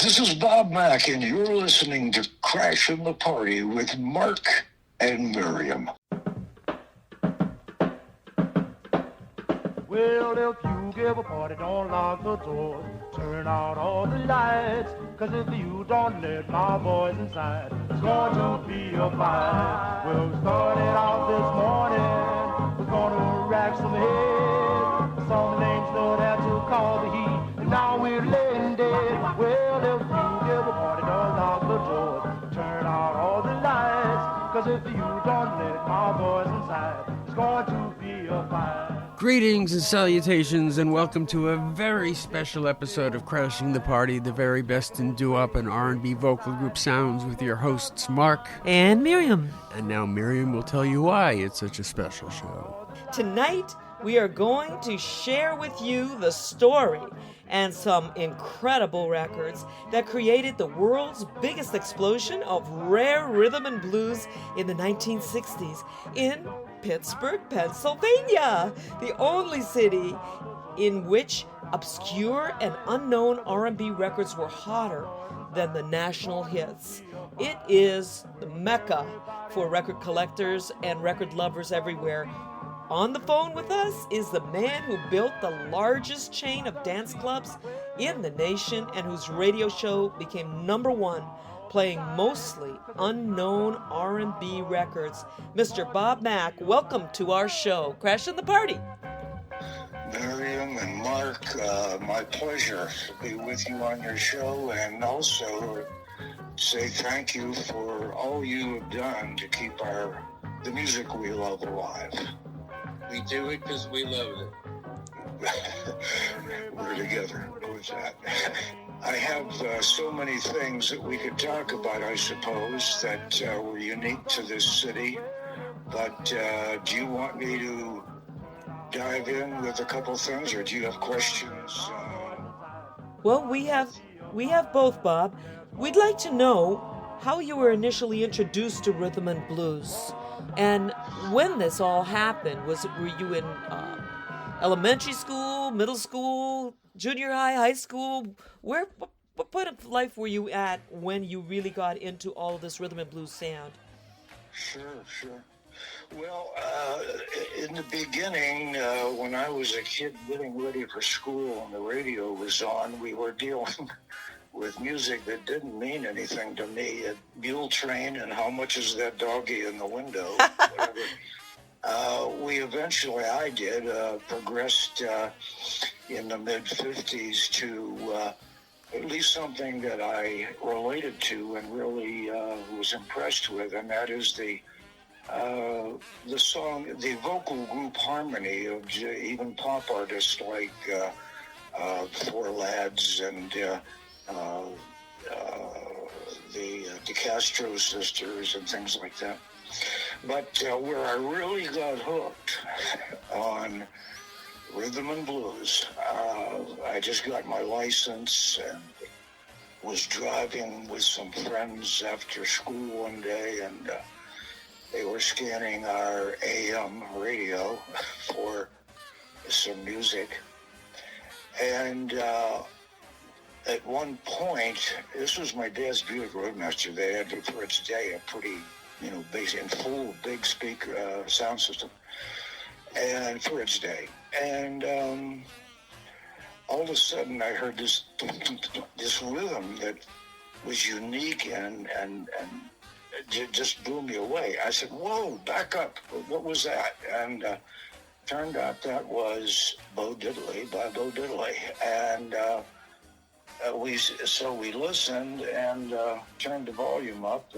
This is Bob Mack, and you're listening to Crashing the Party with Marc and Miriam. Well, if you give a party, don't lock the doors, turn out all the lights, 'cause if you don't let my boys inside, it's going to be a fight. Well, we started out this morning, we're gonna rack some heads, some names know that to call the heat, and now we're laying dead. Well, if you give a party, don't lock the doors, turn out all the lights, 'cause if you don't let my boys inside, it's going to be a fight. Greetings and salutations, and welcome to a very special episode of Crashing the Party, the very best in doo-wop and R&B vocal group sounds, with your hosts Marc and Miriam. And now Miriam will tell you why it's such a special show. Tonight, we are going to share with you the story and some incredible records that created the world's biggest explosion of rare rhythm and blues in the 1960s in Pittsburgh, Pennsylvania, the only city in which obscure and unknown R&B records were hotter than the national hits. It is the Mecca for record collectors and record lovers everywhere. On the phone with us is the man who built the largest chain of dance clubs in the nation and whose radio show became #1, playing mostly unknown R&B records. Mr. Bob Mack, welcome to our show, Crashing the Party. Miriam and Marc, my pleasure to be with you on your show, and also say thank you for all you have done to keep the music we love alive. We do it because we love it. We're together with that. I have so many things that we could talk about, I suppose, that were unique to this city. But do you want me to dive in with a couple things, or do you have questions? Well, we have both, Bob. We'd like to know how you were initially introduced to rhythm and blues, and when this all happened. Were you in elementary school, middle school, junior high, high school? What point of life were you at when you really got into all of this rhythm and blues sound? Sure. Well, in the beginning, when I was a kid getting ready for school and the radio was on, we were dealing with music that didn't mean anything to me. A mule train and How Much Is That Doggy in the Window? I did, progressed in the mid-50s to at least something that I related to and really was impressed with, and that is the song, the vocal group harmony of even pop artists like Four Lads and the DeCastro sisters and things like that. But where I really got hooked on rhythm and blues, I just got my license and was driving with some friends after school one day, and they were scanning our AM radio for some music. And at one point, this was my dad's Buick Roadmaster. They had for its day a pretty, basic and full big speaker sound system, and for its day. And all of a sudden, I heard this rhythm that was unique and it just blew me away. I said, "Whoa, back up! What was that?" And turned out that was Bo Diddley by Bo Diddley, and we listened and turned the volume up,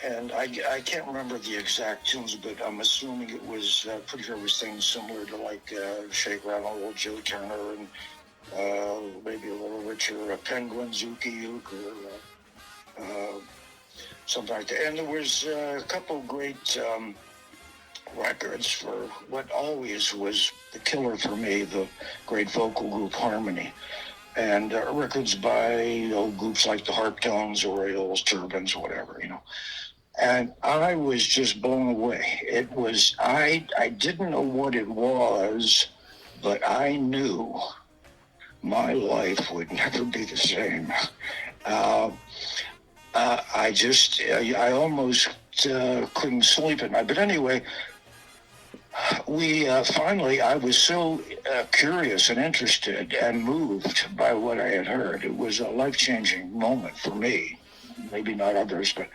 and I can't remember the exact tunes, but I'm assuming it was pretty sure it was things similar to like Shake, Rattle, Roll, Joe Turner, and maybe a little richer, Penguin, Zuki Uke, or something like that. And there was a couple great records for what always was the killer for me, the great vocal group harmony. And records by groups like the Harp Tones, Orioles, Turbines, whatever, And I was just blown away. It was, I didn't know what it was, but I knew my life would never be the same. I almost couldn't sleep at night. But anyway, we finally, I was so curious and interested and moved by what I had heard. It was a life-changing moment for me, maybe not others, but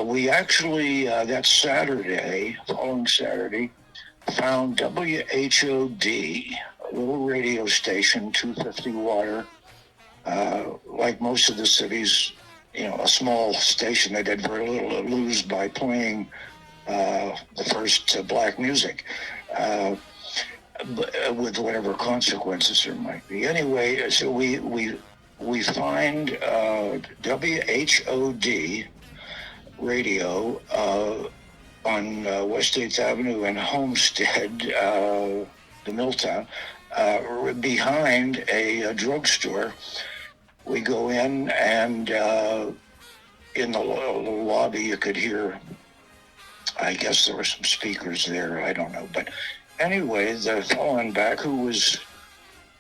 we actually, that Saturday, following Saturday, found WHOD, a little radio station, 250 water, like most of the cities, a small station that had very little to lose by playing the first black music, with whatever consequences there might be. Anyway, so we find WHOD radio on West 8th Avenue in Homestead, the Milltown, behind a drugstore. We go in, and in the lobby you could hear, I guess there were some speakers there, I don't know. But anyway, the fellow in back, who was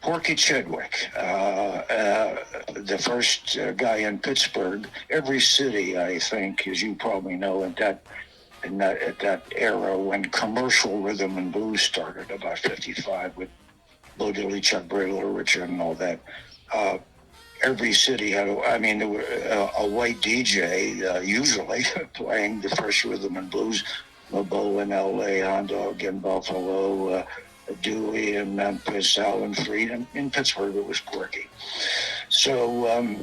Porky Chedwick, the first guy in Pittsburgh. Every city, I think, as you probably know, at that era when commercial rhythm and blues started, about 55, with Bo Diddley, Chuck Berry, Little Richard, and all that. Every city had, there were a white DJ, usually, playing the first rhythm and blues. LeBeau in L.A., Hound Dog in Buffalo, Dewey in Memphis, Alan Freed, and in Pittsburgh it was Porky. So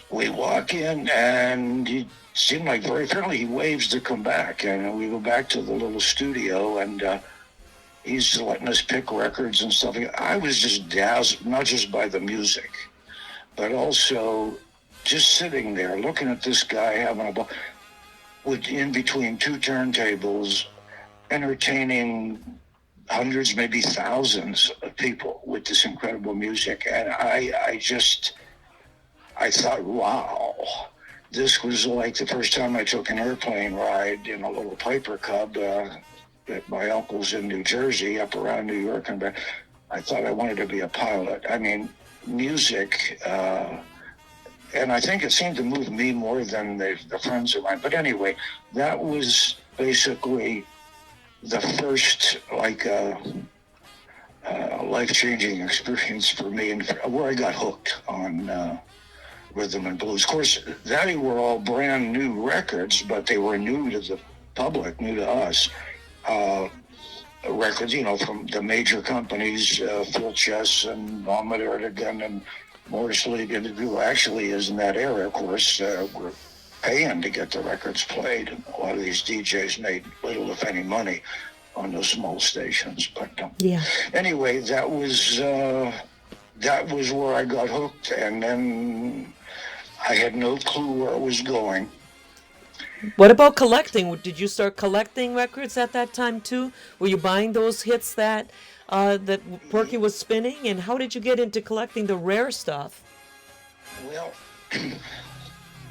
we walk in, and he seemed like very friendly. He waves to come back, and we go back to the little studio, and he's letting us pick records and stuff. I was just dazzled, not just by the music, but also just sitting there looking at this guy having a ball, in between two turntables, entertaining hundreds, maybe thousands of people with this incredible music. And I thought, wow, this was like the first time I took an airplane ride in a little Piper Cub at my uncle's in New Jersey, up around New York and back. I thought I wanted to be a pilot. Music, and I think it seemed to move me more than the friends of mine. But anyway, that was basically the first life-changing experience for me, and where I got hooked on rhythm and blues. Of course, they were all brand new records, but they were new to the public, new to us. Records, from the major companies, Phil Chess and Ahmet Erdogan and Morris Lee, who actually is in that era, of course, were paying to get the records played. A lot of these DJs made little, if any, money on those small stations. But anyway, that was where I got hooked, and then I had no clue where it was going. What about collecting? Did you start collecting records at that time too? Were you buying those hits that Porky was spinning? And how did you get into collecting the rare stuff? Well,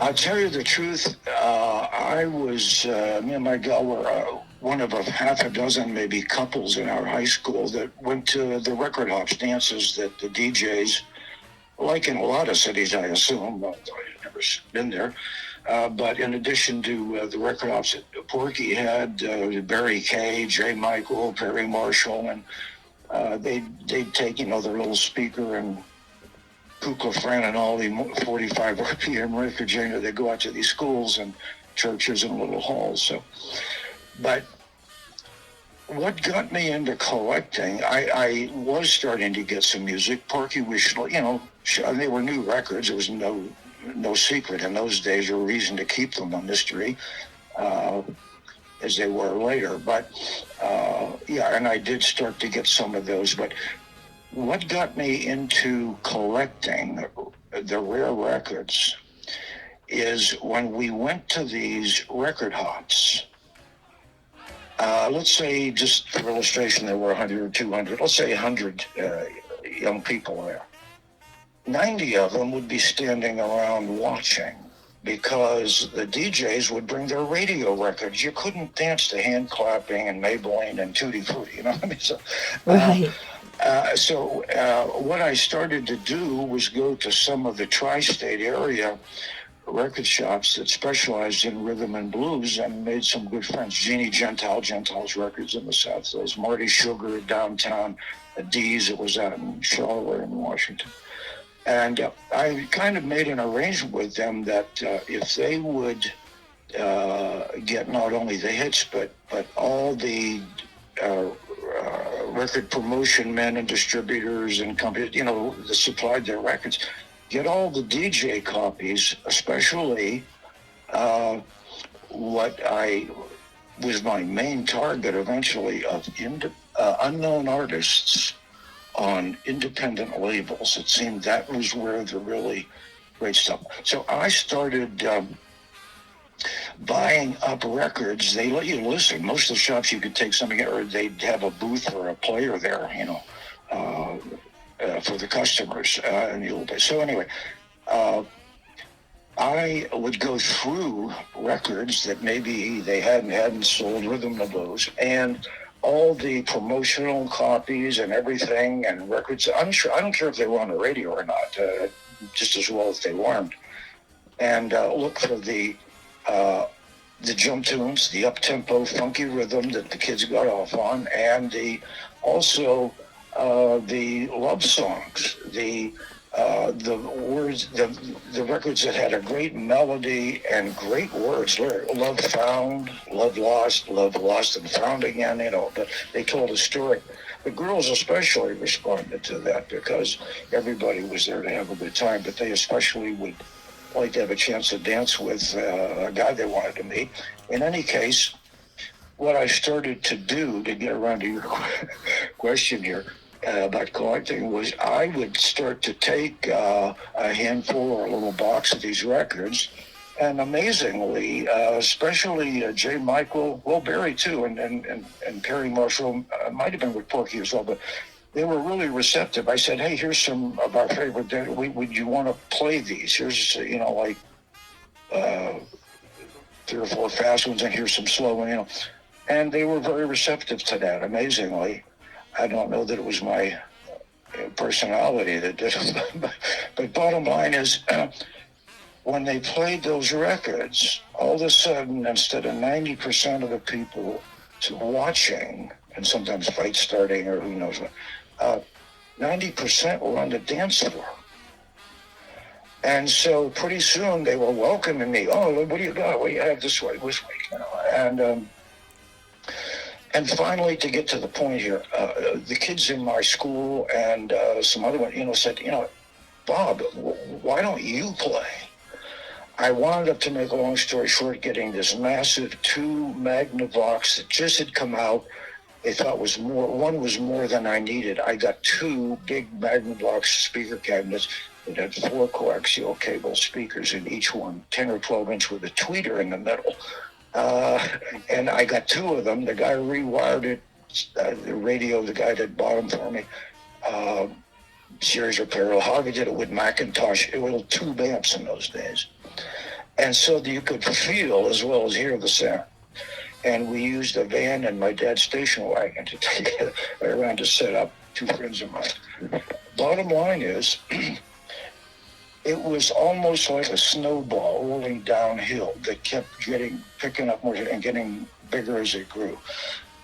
I'll tell you the truth. I was, me and my gal were one of a half a dozen maybe couples in our high school that went to the record hops dances that the DJs, like in a lot of cities, I assume, I've never been there. But in addition to the record ops that Porky had, Barry Kay, J. Michael, Perry Marshall, and they'd take, their little speaker and Kukla Fran and all the 45 RPM record, they'd go out to these schools and churches and little halls. So, but what got me into collecting, I was starting to get some music. Porky was, they were new records. There was no secret in those days or reason to keep them a mystery, as they were later. But and I did start to get some of those. But what got me into collecting the rare records is when we went to these record hops. Let's say, just for illustration, there were 100 or 200, let's say 100 young people there. 90 of them would be standing around watching, because the DJs would bring their radio records. You couldn't dance to hand clapping and Maybelline and Tutti Frutti, So, right. What I started to do was go to some of the tri-state area record shops that specialized in rhythm and blues and made some good friends. Jeannie Gentile's Records in the South. Those Marty Sugar downtown, D's, it was out in Charlotte in Washington. And I kind of made an arrangement with them that if they would get not only the hits, but all the record promotion men and distributors and companies, that supplied their records, get all the DJ copies, especially what I was my main target eventually of unknown artists on independent labels. It seemed that was where the really great stuff. So I started buying up records. They let you listen. Most of the shops you could take something, or they'd have a booth or a player there, for the customers. So anyway, I would go through records that maybe they hadn't sold, rhythm and blues, and all the promotional copies and everything and records. I don't care if they were on the radio or not, just as well as they weren't. And look for the jump tunes, the up-tempo funky rhythm that the kids got off on, and also the love songs, the words, the records that had a great melody and great words. Love found, love lost and found again. But they told a story. The girls especially responded to that because everybody was there to have a good time, but they especially would like to have a chance to dance with a guy they wanted to meet. In any case, what I started to do, to get around to your question here about collecting, was I would start to take a handful or a little box of these records, and amazingly, especially J. Michael, well, Barry too, and Perry Marshall, might have been with Porky as well, but they were really receptive. I said, hey, here's some of our favorite, would you want to play these? Here's, 3 or 4 fast ones, and here's some slow ones, And they were very receptive to that, amazingly. I don't know that it was my personality that did it, but bottom line is, when they played those records, all of a sudden, instead of 90% of the people watching, and sometimes fights starting or who knows what, 90% were on the dance floor. And so pretty soon they were welcoming me. Oh, what do you got? What do you have this way, this way? And finally, to get to the point here, the kids in my school and some other ones, said, Bob, why don't you play? I wound up, to make a long story short, getting this massive 2 Magnavox that just had come out. They thought was more. One was more than I needed. I got 2 big Magnavox speaker cabinets that had 4 coaxial cable speakers in each one, 10 or 12 inch with a tweeter in the middle. And I got 2 of them. The guy rewired it, the radio, the guy that bought them for me, series or parallel. Harvey did it with Macintosh. It was tube amps in those days. And so you could feel as well as hear the sound. And we used a van and my dad's station wagon to take it around to set up, 2 friends of mine. Bottom line is, it was almost like a snowball rolling downhill that kept picking up more and getting bigger as it grew.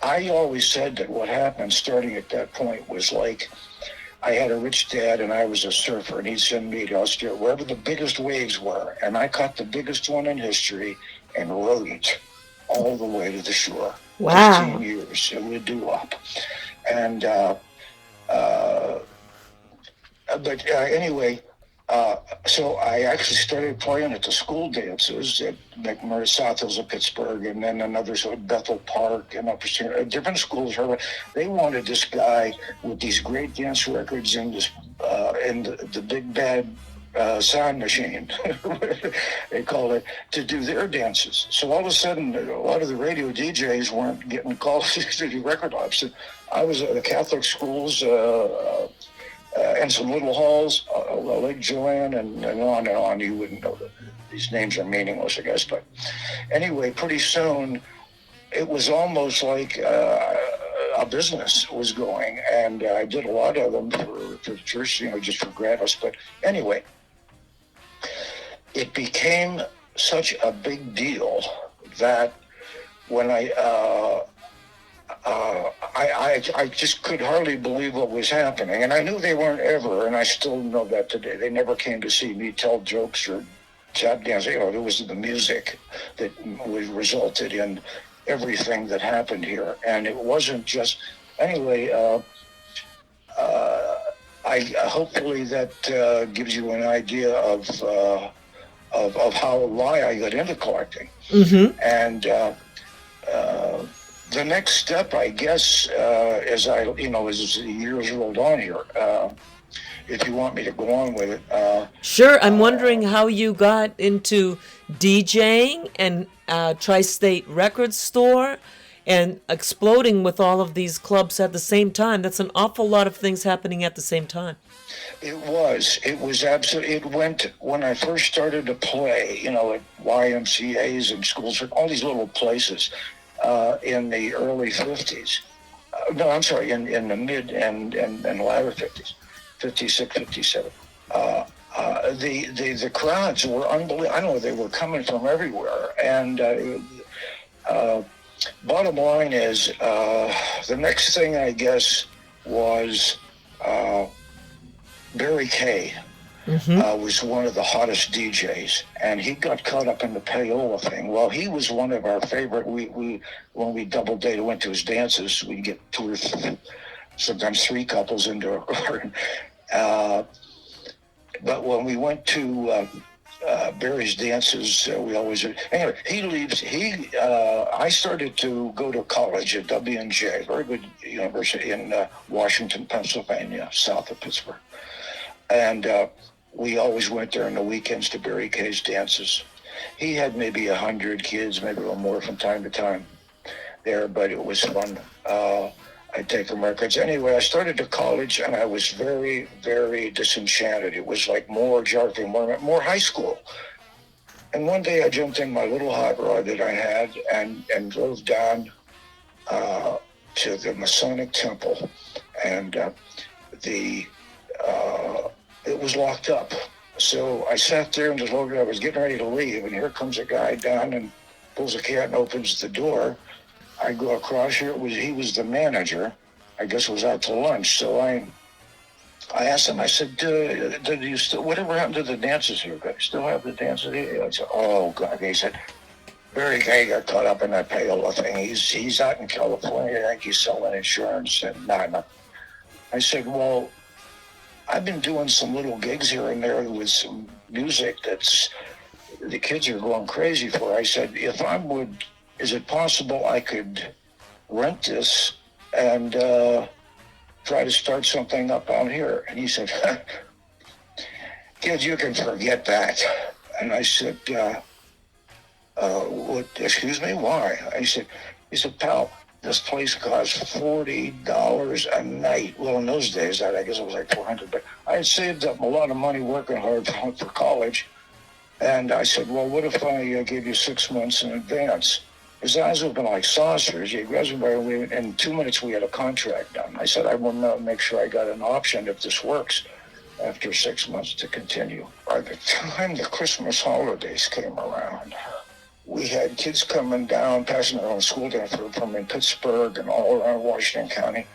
I always said that what happened starting at that point was like, I had a rich dad and I was a surfer, and he'd send me to Australia, wherever the biggest waves were, and I caught the biggest one in history and rode it all the way to the shore. Wow. 15 years, it would do up. And, anyway, so I actually started playing at the school dances at McMurray, South Hills of Pittsburgh, and then another sort of Bethel Park and different schools. They wanted this guy with these great dance records and this and the big bad sound machine, they call it, to do their dances. So all of a sudden, a lot of the radio DJs weren't getting calls to do record ops. And I was at the Catholic schools. And some little halls, Lake Joanne, and on and on. You wouldn't know that these names are meaningless, I guess. But anyway, pretty soon, it was almost like a business was going, and I did a lot of them for the church, just for gratis. But anyway, it became such a big deal that when I just could hardly believe what was happening. And I knew they weren't ever, and I still know that today, they never came to see me tell jokes or tap dance. It was the music that resulted in everything that happened here. And it wasn't just, anyway, hopefully that gives you an idea of why I got into collecting. Mm-hmm. And the next step, I guess, as the years rolled on here, if you want me to go on with it. Sure. I'm wondering how you got into DJing and Tri-State Record Store and exploding with all of these clubs at the same time. That's an awful lot of things happening at the same time. It was absolutely, it went, when I first started to play, at YMCAs and schools, all these little places in the early 50s. No, I'm sorry, in the mid and latter 50s, 56, 57. The crowds were unbelievable. I know they were coming from everywhere. And bottom line is, the next thing, I guess, was Barry Kay. Mm-hmm. Was one of the hottest DJs, and he got caught up in the payola thing. Well, he was one of our favorite. We when we double dated, went to his dances, we'd get 2 or 3, sometimes 3 couples into a car. But when we went to Barry's dances, we always, anyway, he leaves. I started to go to college at WNJ, very good university in Washington, Pennsylvania, south of Pittsburgh. And we always went there on the weekends to Barry Kay's dances. He had maybe 100 kids, maybe a little more from time to time there, but it was fun. I'd take them records. Anyway, I started to college, and I was very, very disenchanted. It was like more jarring, more high school. And one day I jumped in my little hot rod that I had and drove down to the Masonic Temple, and it was locked up. So I sat there and just looked. I was getting ready to leave, and here comes a guy down and pulls a cat and opens the door. I go across here. He was the manager. I guess was out to lunch. So I asked him. I said, "Did you still? Whatever happened to the dances here? Do you still have the dances here?" I said, "Oh God." He said, "Barry Kay got caught up in that payola thing. He's out in California. I think he's selling insurance." And no. I said, "Well, I've been doing some little gigs here and there with some music that's the kids are going crazy for." I said, is it possible I could rent this and try to start something up out here? And he said, "Kids, you can forget that." And I said, what, excuse me, why? He said, "Pal, this place costs $40 a night." Well, in those days, I guess it was like $400, but I had saved up a lot of money working hard for college. And I said, "Well, what if I gave you 6 months in advance?" His eyes open like saucers. In 2 minutes, we had a contract done. I said, "I will make sure I got an option if this works after 6 months to continue." By the time the Christmas holidays came around, we had kids coming down, passing their own school down from in Pittsburgh and all around Washington County.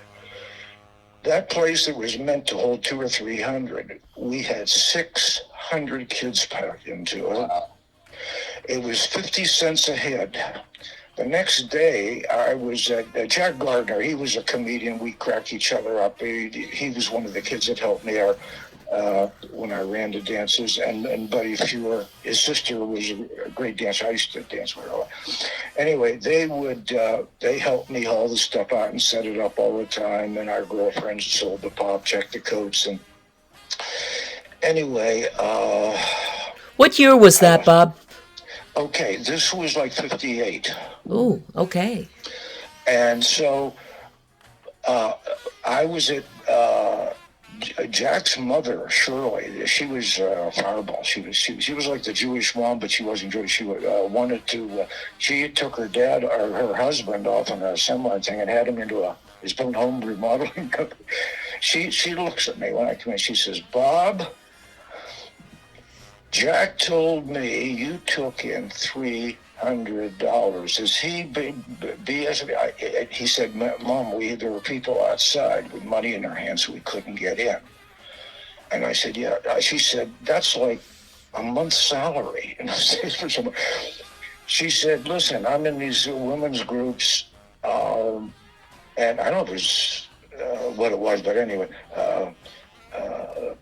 That place that was meant to hold 200 or 300, we had 600 kids packed into it. It was 50 cents a head. The next day, I was at Jack Gardner. He was a comedian. We cracked each other up. He was one of the kids that helped me when I ran the dances. And Buddy Fuhrer, his sister was a great dancer. I used to dance with her. Anyway, they helped me haul the stuff out and set it up all the time. And our girlfriends sold the pop, checked the coats. And anyway. What year was that, Bob? Okay, this was like 58. Oh, okay. And so I was at Jack's mother, Shirley. She was a fireball. She was like the Jewish mom, but she wasn't Jewish. She wanted to. She took her dad or her husband off on a semi thing and had him into his own home remodeling company. She looks at me when I come in. She says, Bob, Jack told me you took in $300. Is he BS? He said, Mom, there were people outside with money in their hands we couldn't get in. And I said, yeah. She said, that's like a month's salary. And she said, listen, I'm in these women's groups, and I don't know if it was what it was, but anyway,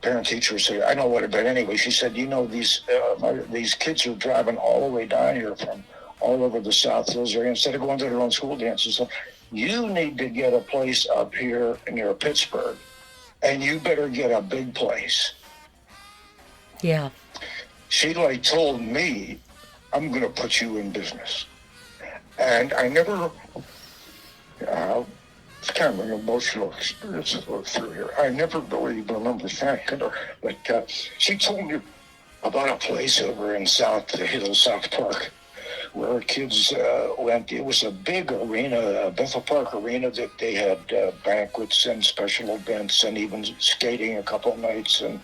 parent teacher said, I know what, but anyway, she said, you know, these kids are driving all the way down here from all over the South Hills area instead of going to their own school dances. So you need to get a place up here near Pittsburgh, and you better get a big place. Yeah. She told me, I'm going to put you in business. And I never, it's kind of an emotional experience to go through here. I never really remember thanking her, but she told me about a place over in South Park, where kids went. It was a big arena, a Bethel Park arena, that they had banquets and special events and even skating a couple of nights and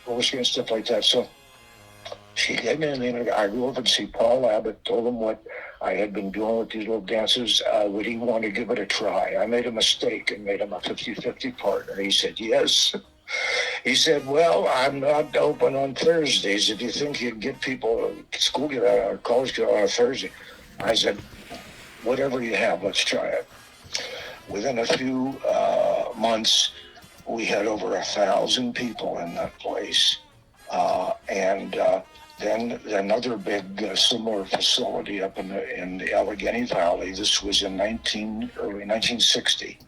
roller skating and stuff like that. So she gave me a name. I go over to see Paul Abbott, told him what I had been doing with these little dances. Would he want to give it a try? I made a mistake and made him a 50-50 partner. He said, yes. He said, well, I'm not open on Thursdays. If you think you'd get people, school get out or college get out on a Thursday. I said, whatever you have, let's try it. Within a few months, we had over 1,000 people in that place. Then another big similar facility up in the Allegheny Valley. This was in early 1960.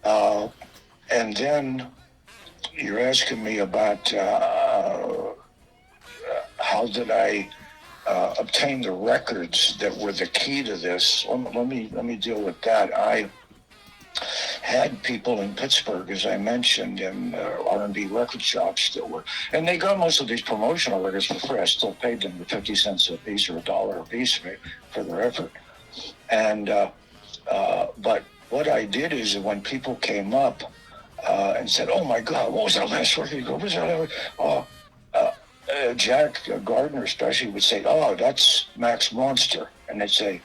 And then you're asking me about how did I obtain the records that were the key to this. Let me deal with that. I had people in Pittsburgh, as I mentioned, in R&B record shops that were, and they got most of these promotional records for free. I still paid them the 50 cents a piece or $1 a piece for their effort. And but what I did is when people came up and said, "Oh my God, what was that last record?" You go, "What was that?" Jack Gardner especially would say, "Oh, that's Mack's Monster," and they'd say,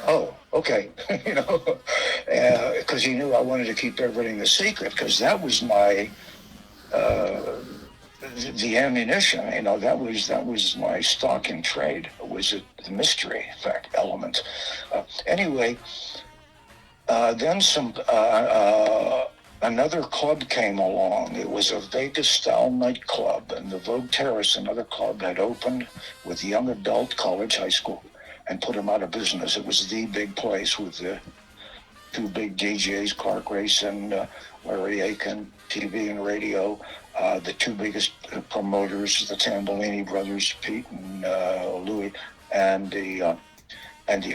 "Oh, okay," because he knew I wanted to keep everything a secret, because that was my the ammunition. That was my stock in trade. Was it the mystery element? Anyway, then another club came along. It was a Vegas-style nightclub, and the Vogue Terrace, another club, had opened with young adult college, high school, and put them out of business. It was the big place with the two big DJs, Clark Race and Larry Aiken, TV and radio, the two biggest promoters, the Tambolini brothers, Pete and Louis, and the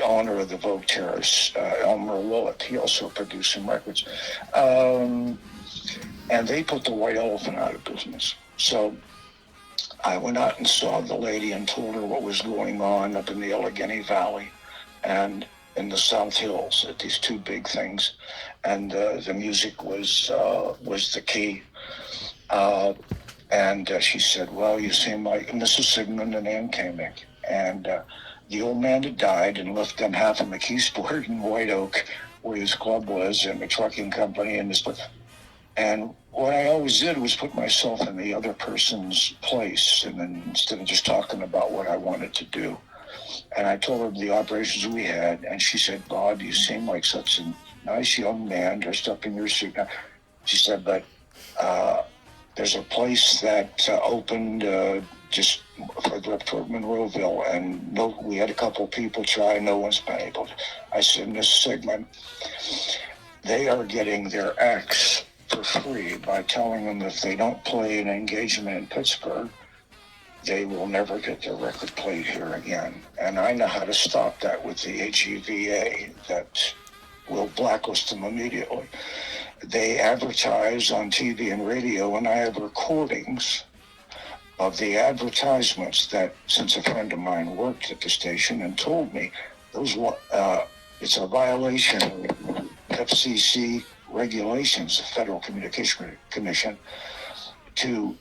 owner of the Vogue Terrace, Elmer Willett. He also produced some records. And they put the White Elephant out of business. So I went out and saw the lady and told her what was going on up in the Allegheny Valley and in the South Hills at these two big things. And the music was the key. And she said, "Well, you seem like Mrs. Sigmund and Ann Kamick." And the old man had died and left them half of McKeesport and White Oak, where his club was, and the trucking company and this. And what I always did was put myself in the other person's place, and then instead of just talking about what I wanted to do. And I told her the operations we had, and she said, "Bob, you seem like such a nice young man dressed up in your suit." She said, "But there's a place that opened just toward Monroeville, and we had a couple people try, no one's been able to." I said, "Miss Sigmund, they are getting their acts for free by telling them if they don't play an engagement in Pittsburgh, they will never get their record played here again. And I know how to stop that with the AGVA that will blacklist them immediately. They advertise on TV and radio, and I have recordings of the advertisements that, since a friend of mine worked at the station and told me, it's a violation FCC regulations, the Federal Communication Commission, to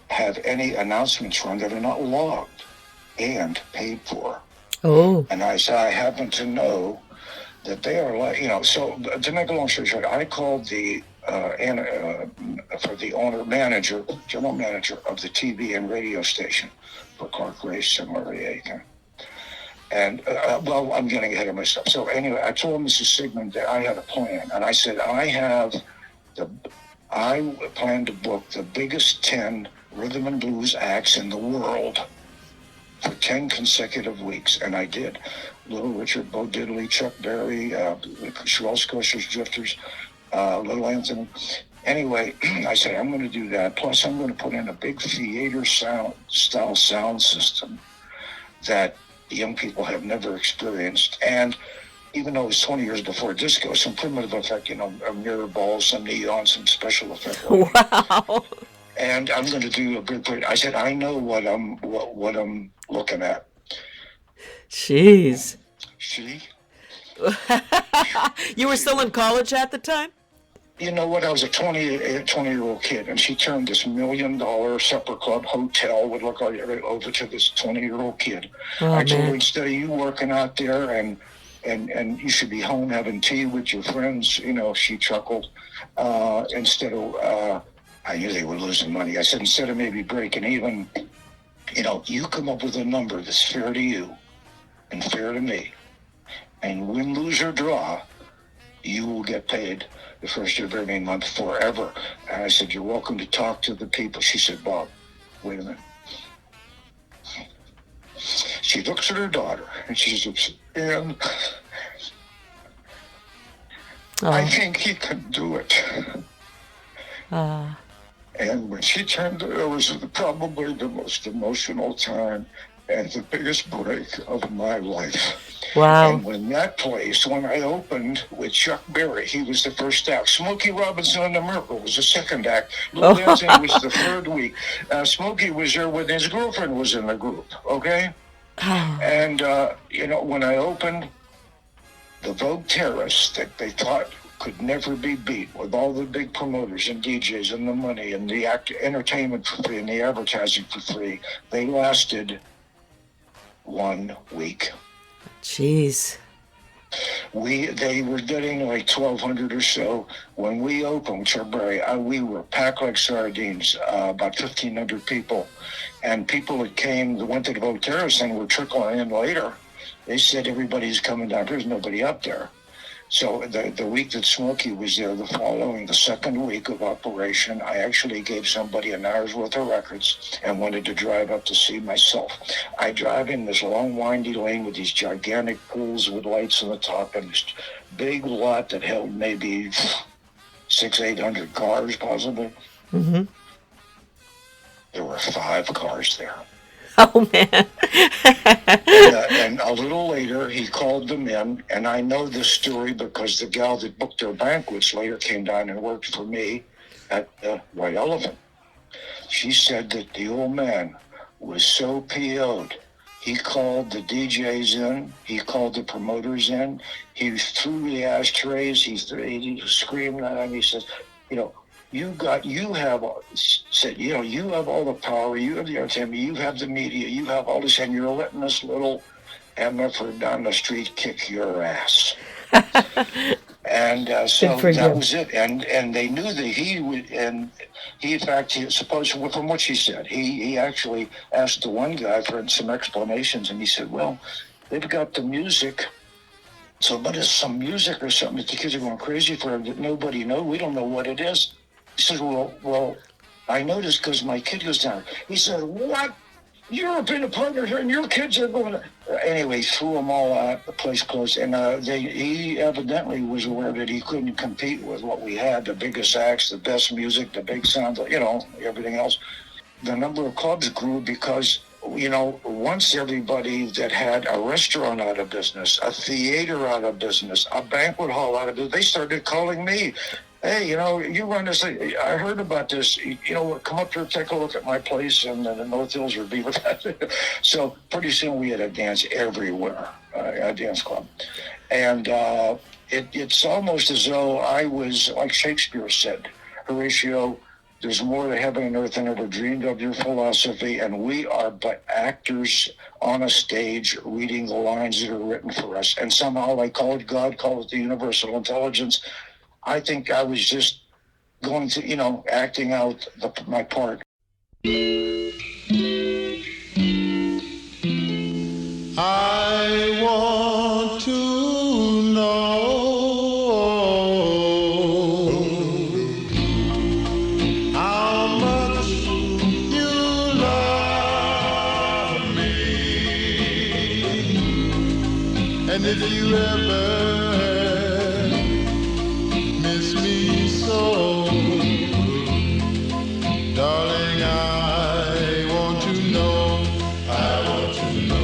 have any announcements run that are not logged and paid for. Oh. And I said, I happen to know that they are like, so to make a long story short, I called for the general manager of the TV and radio station for Clark Race and Murray Aiken. And, I'm getting ahead of myself. So anyway, I told Mrs. Sigmund that I had a plan. And I said, I plan to book the biggest 10 rhythm and blues acts in the world for 10 consecutive weeks. And I did. Little Richard, Bo Diddley, Chuck Berry, Swell Scotia's Drifters, Little Anthony. Anyway, I said, I'm going to do that. Plus, I'm going to put in a big theater style sound system that young people have never experienced. And even though it was 20 years before disco, some primitive effect, a mirror ball, some neon, some special effect. Wow. And I'm going to do a big. I said, I know what I'm looking at. Jeez. See? You were still in college at the time? You know what? I was a 20-year-old kid, and she turned this $1 million supper club hotel would look like over to this 20-year-old kid. Oh, I told her, man. instead of you working out there and you should be home having tea with your friends, she chuckled. Instead of, I knew they were losing money. I said, instead of maybe breaking even, you come up with a number that's fair to you and fair to me. And win, lose, or draw, you will get paid the first of every month forever. And I said, you're welcome to talk to the people. She said, Bob, wait a minute. She looks at her daughter and she says, and I think he can do it. And when she turned, it was probably the most emotional time and the biggest break of my life. Wow. And when I opened with Chuck Berry, he was the first act. Smokey Robinson and the Miracle was the second act. Little Dancing was the third week. Smokey was there when his girlfriend was in the group, okay? And, when I opened the Vogue Terrace that they thought could never be beat with all the big promoters and DJs and the money and the entertainment for free and the advertising for free, they lasted 1 week. Jeez. They were getting like 1,200 or so. When we opened Cherbury, we were packed like sardines, about 1,500 people. And people that went to the Vogue Terrace and were trickling in later. They said, everybody's coming down. There's nobody up there. So the week that Smokey was there, the second week of operation, I actually gave somebody an hour's worth of records and wanted to drive up to see myself. I drive in this long, windy lane with these gigantic pools with lights on the top and this big lot that held maybe 600-800 cars, possibly. Mm-hmm. There were 5 cars there. Oh, man. And a little later, he called them in, and I know this story because the gal that booked their banquets later came down and worked for me at the White Elephant. She said that the old man was so PO'd. He called the DJs in. He called the promoters in. He threw the ashtrays. He screamed at them. He says, you have all the power, you have the entertainment, you have the media, you have all this, and you're letting this little MFer down the street kick your ass. And so that was it. And they knew that he would, and he, in fact, from what she said, he actually asked the one guy for some explanations, and he said, well, they've got the music. So, but it's some music or something that the kids are going crazy for that nobody knows. We don't know what it is. He says, well, I noticed because my kid goes down. He said, what? You're been a partner here and your kids are going to... Anyway, he threw them all out. The place closed. And he evidently was aware that he couldn't compete with what we had, the biggest acts, the best music, the big sound, everything else. The number of clubs grew because, once everybody that had a restaurant out of business, a theater out of business, a banquet hall out of business, they started calling me. Hey, you run this thing. I heard about this. Come up here, take a look at my place in the North Hills or Beaver. So pretty soon we had a dance everywhere, a dance club. And it's almost as though I was, like Shakespeare said, Horatio, there's more to heaven and earth than ever dreamed of, your philosophy, and we are but actors on a stage reading the lines that are written for us. And somehow, like, call it God, call it the universal intelligence. I think I was just going to, acting out my part. I want to know how much you love me, and if you ever miss me so, darling, I want to know, I want to know.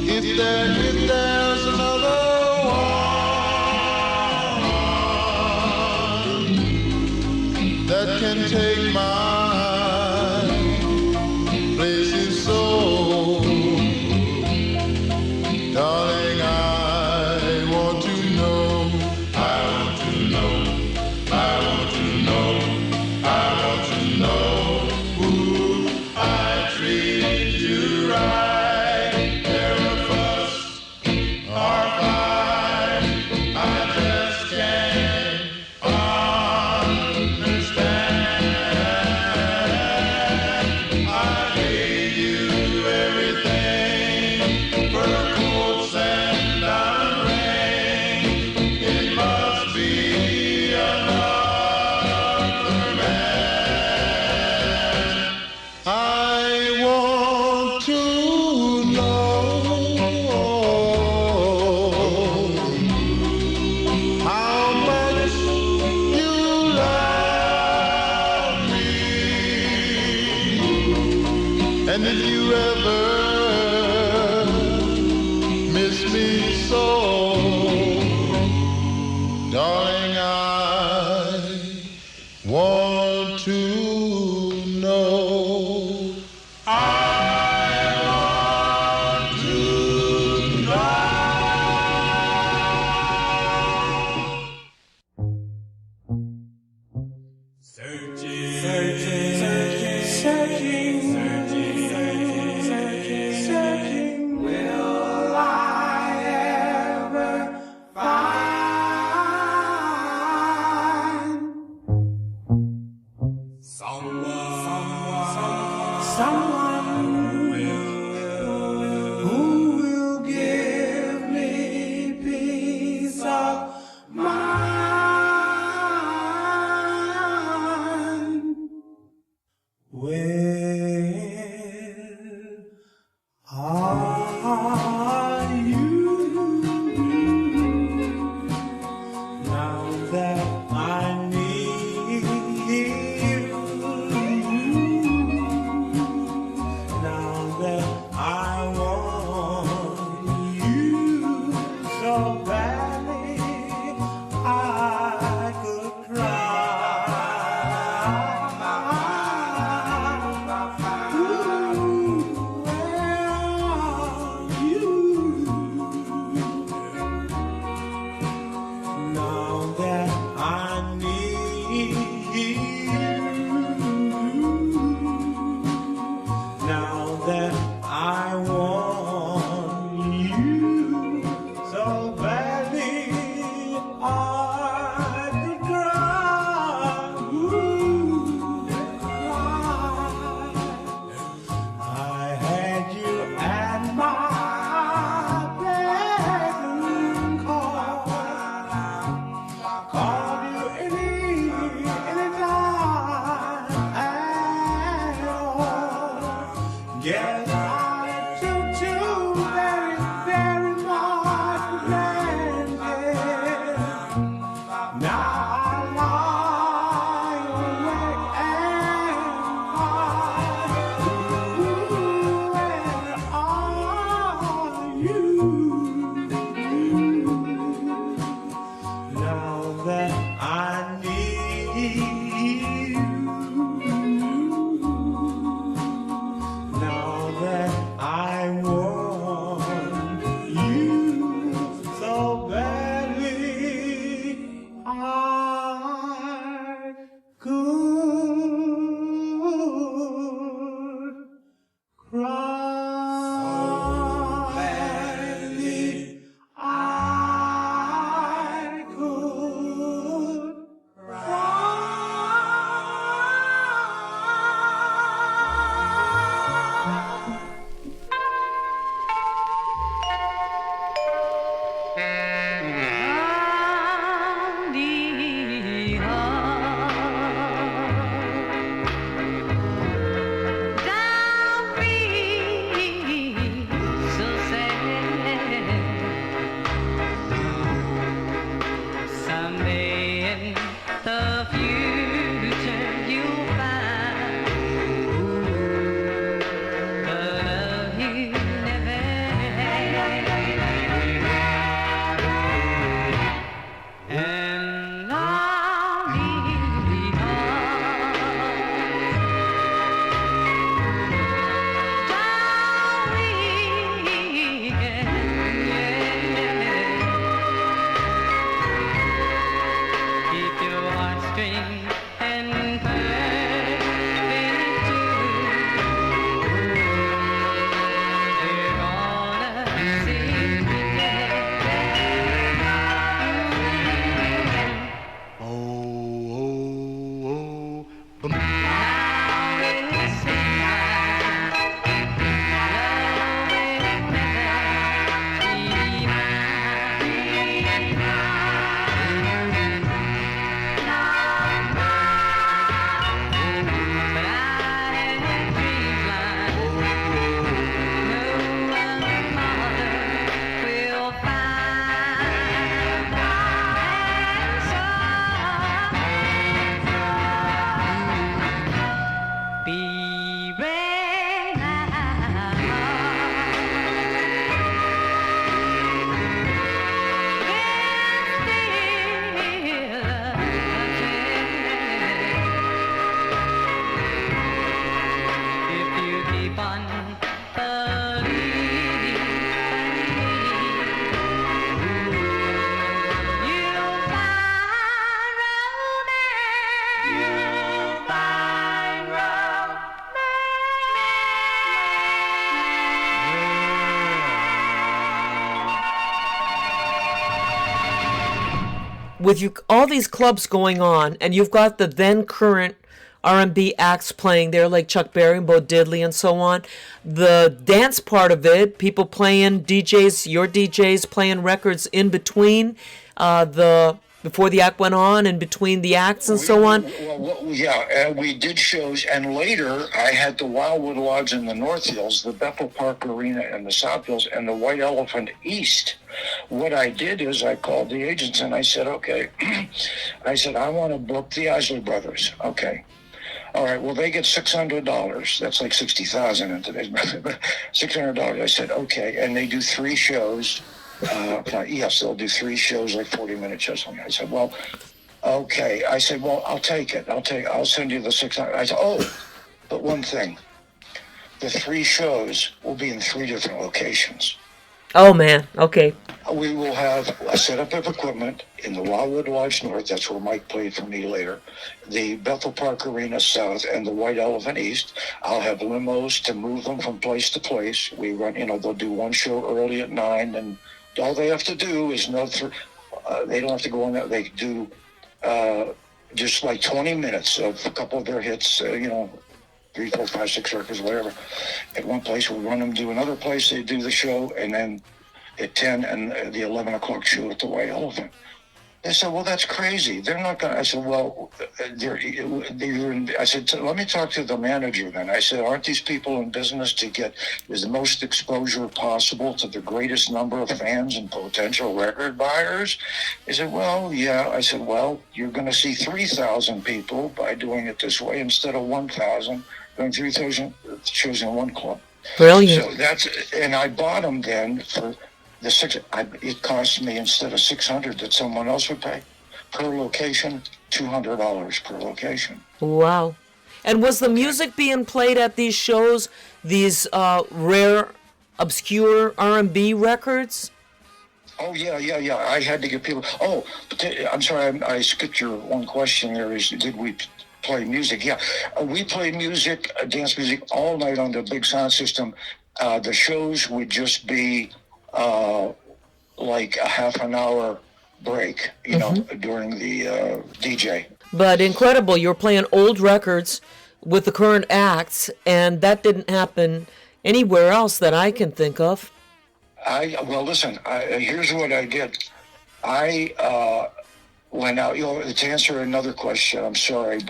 If there's another one that can take my place, if so, darling, I want to know, I want to know, I want to know, I want to know who I treated you right. And if you ever miss me so, darling, I want to know. I want to know. Searching, searching, searching, searching, searching. Will I ever find with you all these clubs going on, and you've got the then current R&B acts playing there, like Chuck Berry and Bo Diddley and so on. The dance part of it, people playing, DJs, your DJs playing records in between before the act went on, and between the acts and so on. Yeah, we did shows, and later I had the Wildwood Lodge in the North Hills, the Bethel Park Arena in the South Hills, and the White Elephant East. What I did is I called the agents and I said, okay, I said, I want to book the Isley Brothers. Okay. All right, well, they get $600. That's like $60,000 in today's money, but $600. I said, okay, and they do 3 shows. Yes, they'll do 3 shows, like 40-minute shows. I said, well, okay. I said, well, I'll take it. I'll send you the 600. I said, oh, but one thing. The 3 shows will be in 3 different locations. Oh, man. Okay. We will have a setup of equipment in the Wildwood Lodge North. That's where Mike played for me later. The Bethel Park Arena South and the White Elephant East. I'll have limos to move them from place to place. We run, they'll do one show early at 9, and all they have to do is they don't have to go on that. They do just like 20 minutes of a couple of their hits, 3, 4, 5, 6 records, whatever. At one place, we run them to another place. They do the show, and then at 10 and the 11 o'clock show at the White Elephant. They said, well, that's crazy. They're not going to. I said, well, I said, let me talk to the manager then. I said, aren't these people in business to get the most exposure possible to the greatest number of fans and potential record buyers? He said, well, yeah. I said, well, you're going to see 3,000 people by doing it this way instead of 1,000, doing 3,000 shows in one club. Brilliant. So and I bought them then for it cost me, instead of $600 that someone else would pay per location, $200 per location. Wow. And was the music being played at these shows, these rare, obscure R&B records? Oh, yeah. I had to get people. Oh, I'm sorry, I skipped your one question there. Is did we play music? Yeah, we played music, dance music all night on the big sound system. The shows would just be like a half an hour break, during the DJ. But incredible, you're playing old records with the current acts, and that didn't happen anywhere else that I can think of. Well, listen, here's what I did. I went out, to answer another question, I'm sorry,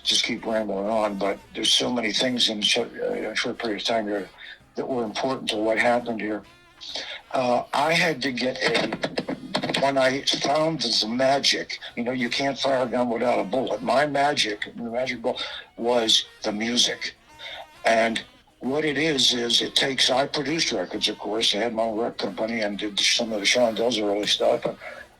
just keep rambling on, but there's so many things in a short period of time here that were important to what happened here. I had to get when I found the magic, you can't fire a gun without a bullet. The magic bullet was the music. And what it is I produced records, of course. I had my own record company and did some of the Shondells early stuff.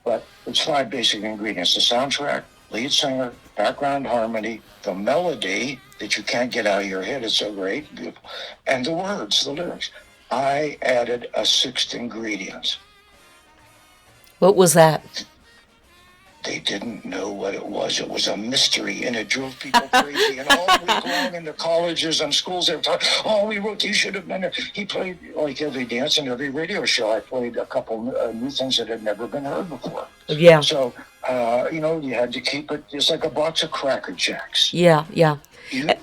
But it's 5 basic ingredients: the soundtrack, lead singer, background harmony, the melody that you can't get out of your head. It's so great, beautiful. And the words, the lyrics. I added a 6th ingredient. What was that? They didn't know what it was. It was a mystery, and it drove people crazy. And all week long in the colleges and schools, they were talking, we wrote, you should have been there. He played, like every dance and every radio show, I played a couple new things that had never been heard before. Yeah. So, you had to keep it, it's like a box of Cracker Jacks. Yeah.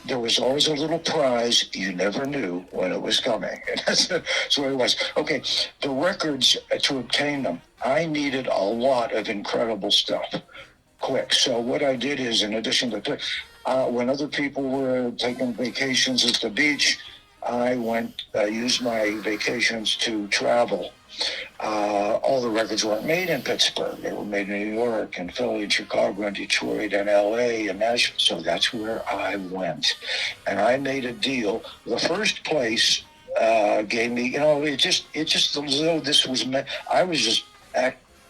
There was always a little prize. You never knew when it was coming. And that's what it was. Okay, the records, to obtain them, I needed a lot of incredible stuff quick. So what I did is, in addition to when other people were taking vacations at the beach, I used my vacations to travel. All the records weren't made in Pittsburgh. They were made in New York and Philly and Chicago and Detroit and LA and Nashville. So that's where I went. And I made a deal. The first place gave me, it just as though this was meant. I was just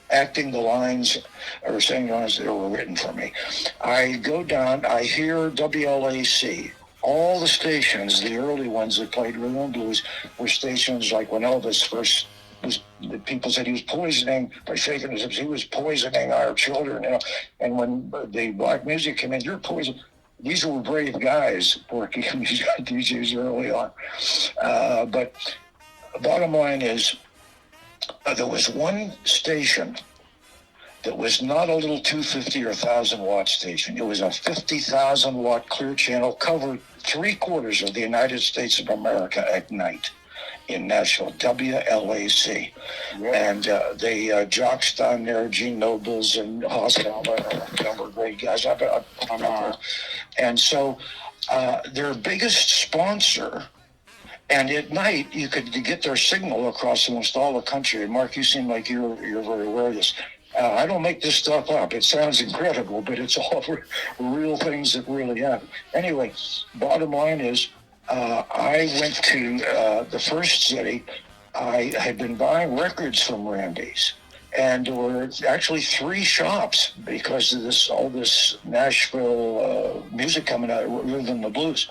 acting the lines or saying the lines that were written for me. I go down, I hear WLAC. All the stations, the early ones that played rhythm and blues, were stations like when Elvis first people said he was poisoning by shaking his hips. He was poisoning our children, And when the black music came in, you're poison. These were brave guys working DJs early on. But bottom line is, there was one station that was not a little 250 or 1,000 watt station. It was a 50,000 watt clear channel, covered 3/4 of the United States of America at night in Nashville, WLAC. And the jocks down there, Gene Nobles and Hostel, a number of great guys. And so their biggest sponsor, and at night you could get their signal across almost all the country. And Mark, you seem like you're very aware of this. I don't make this stuff up. It sounds incredible, but it's all real things that really happen. Anyway, bottom line is, I went to the first city. I had been buying records from Randy's, and there were actually 3 shops because of all this Nashville music coming out, rhythm and blues,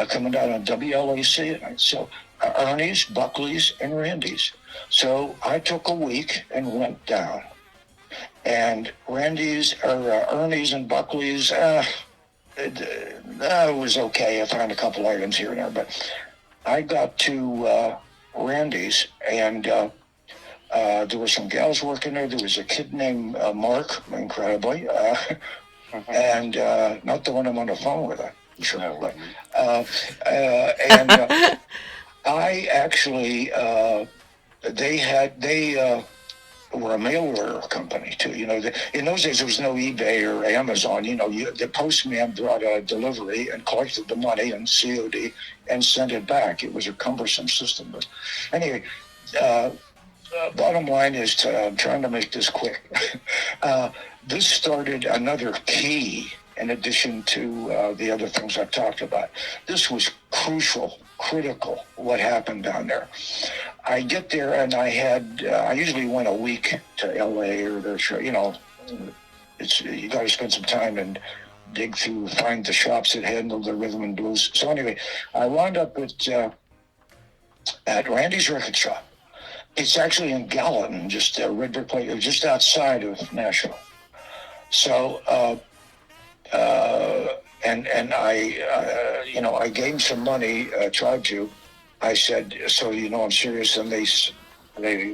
coming out on WLAC. So Ernie's, Buckley's, and Randy's. So I took a week and went down. And Randy's, or Ernie's and Buckley's, it was okay. I found a couple items here and there, but I got to Randy's, and there were some gals working there. There was a kid named Mark, incredibly, and not the one I'm on the phone with. Sure, but, and I actually, they were a mail order company too. You know, in those days there was no eBay or Amazon. You know, the postman brought a delivery and collected the money and COD and sent it back. It was a cumbersome system. But anyway, bottom line is, I'm trying to make this quick. This started another key in addition to the other things I've talked about. This was critical, what happened down there. I get there, and I usually went a week to LA or the show. You know, you got to spend some time and dig through, find the shops that handle the rhythm and blues. So anyway, I wound up at Randy's Record Shop. It's actually in Gallatin, just Red Brick Lane, just outside of Nashville. So, and I, I gave him some money, tried to. I said, so I'm serious, and they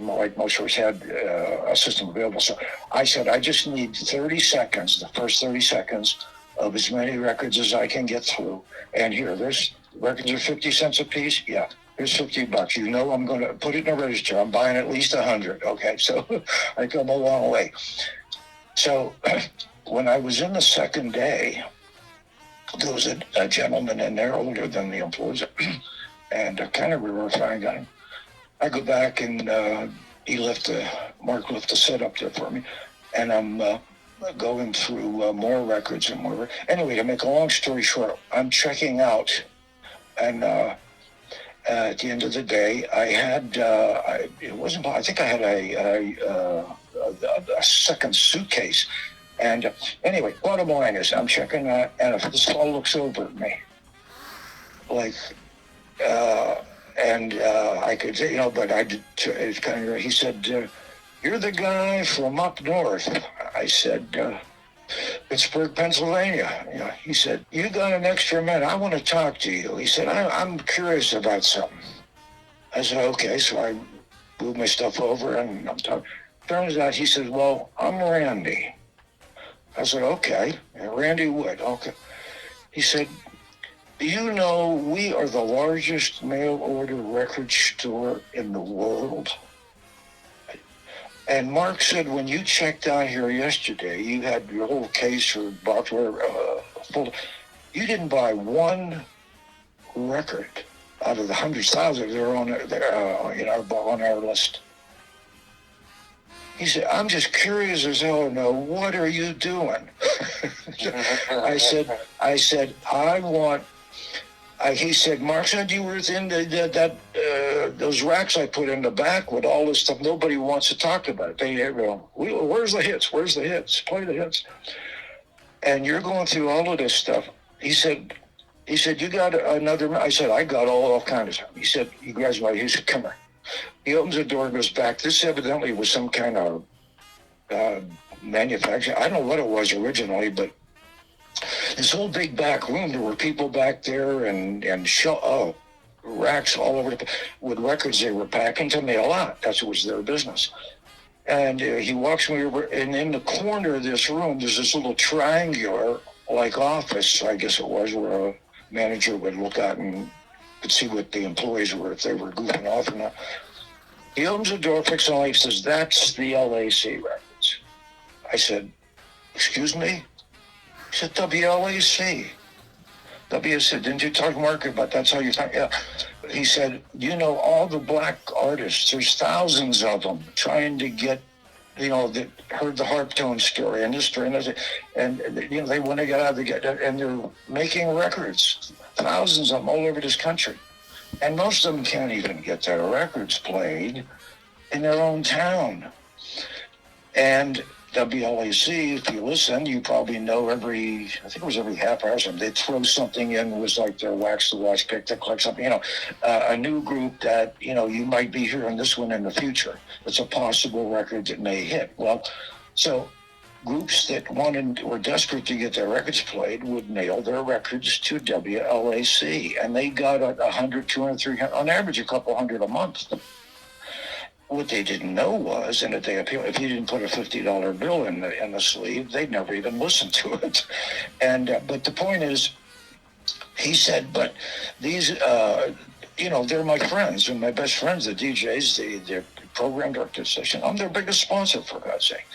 like most of us had a system available. So I said, I just need 30 seconds, the first 30 seconds of as many records as I can get through. And here, there's records are 50 cents a piece. Yeah, here's $50. I'm going to put it in a register. I'm buying at least 100. Okay, so I come a long way. So when I was in the second day, there was a gentleman in there older than the employees. And kind of a fine guy. I go back, and Mark left the set up there for me, and I'm going through more records and more. Anyway, to make a long story short, I'm checking out, and at the end of the day, I had I think I had a second suitcase, and anyway, bottom line is I'm checking out, and if this fellow looks over at me, like. I could say, but I did. It's kind of. He said, "You're the guy from up north." I said, "Pittsburgh, Pennsylvania." He said, "You got an extra minute? I want to talk to you." He said, "I'm curious about something." I said, "Okay." So I moved my stuff over, and I'm talking. Turns out, he said, "Well, I'm Randy." I said, "Okay, Randy Wood." Okay. He said, "You know, we are the largest mail order record store in the world." And Mark said, when you checked out here yesterday, you had your whole case or box full. You didn't buy one record out of the hundreds, thousands that are on our list. He said, "I'm just curious as hell to know, what are you doing?" I said, "I want." He said, "Mark said you were in those racks I put in the back with all this stuff. Nobody wants to talk about it. They go, where's the hits? Where's the hits? Play the hits." And you're going through all of this stuff. He said, "You got another?" I said, "I got all kinds of stuff." He said, he grabs my, he said, "Come here." He opens the door and goes back. This evidently was some kind of manufacturing. I don't know what it was originally, but this whole big back room, there were people back there and racks all over with records they were packing to mail out. That was their business. And he walks me over, and in the corner of this room, there's this little triangular, like office, I guess it was, where a manager would look out and could see what the employees were, if they were goofing off or not. He opens the door, picks on light, says, "That's the LAC records." I said, "Excuse me?" He said, "WLAC." W said, "Didn't you talk to Mark about that's how you talk?" Yeah. He said, "You know, all the black artists, there's thousands of them trying to get, that heard the harp tone story and this story and this, and they want to get out of the, and they're making records, thousands of them all over this country. And most of them can't even get their records played in their own town." And WLAC, if you listen, you probably know I think it was every half hour or something, they'd throw something in, was like their Wax the Watch pick to collect something, a new group that, you might be hearing this one in the future. It's a possible record that may hit. Well, so groups that were desperate to get their records played would mail their records to WLAC, and they got 100, 200, 300, on average a couple hundred a month. What they didn't know was, and if you didn't put a $50 bill in the sleeve, they'd never even listen to it. And but the point is, he said, but these, they're my friends and my best friends, the DJs, the program directors. I'm their biggest sponsor, for God's sake.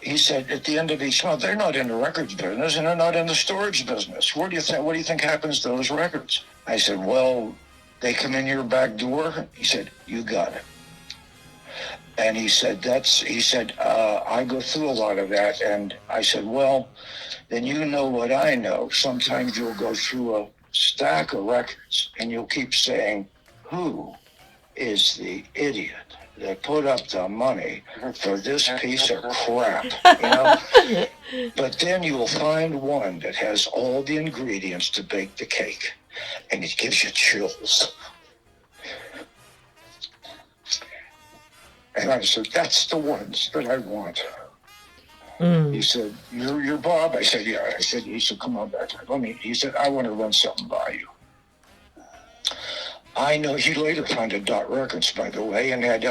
He said, at the end of each month, they're not in the records business and they're not in the storage business. What do you think happens to those records? I said, well, they come in your back door. He said, you got it. And he said, I go through a lot of that. And I said, well, then you know what I know. Sometimes you'll go through a stack of records and you'll keep saying, who is the idiot that put up the money for this piece of crap? But then you'll find one that has all the ingredients to bake the cake, and it gives you chills. And I said, that's the ones that I want. He said, you're Bob? I said, yeah. He said, come on back. He said, I want to run something by you. I know he later founded Dot Records, by the way, and had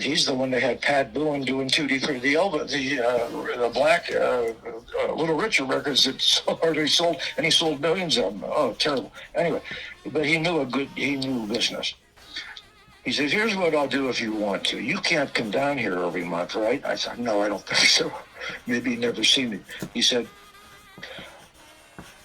he's the one that had Pat Boone doing Tutti for the black Little Richard records that already sold, and he sold millions of them. Oh, terrible. Anyway, but he knew business. He says, here's what I'll do if you want to. You can't come down here every month, right? I said, no, I don't think so. Maybe you never see me. He said,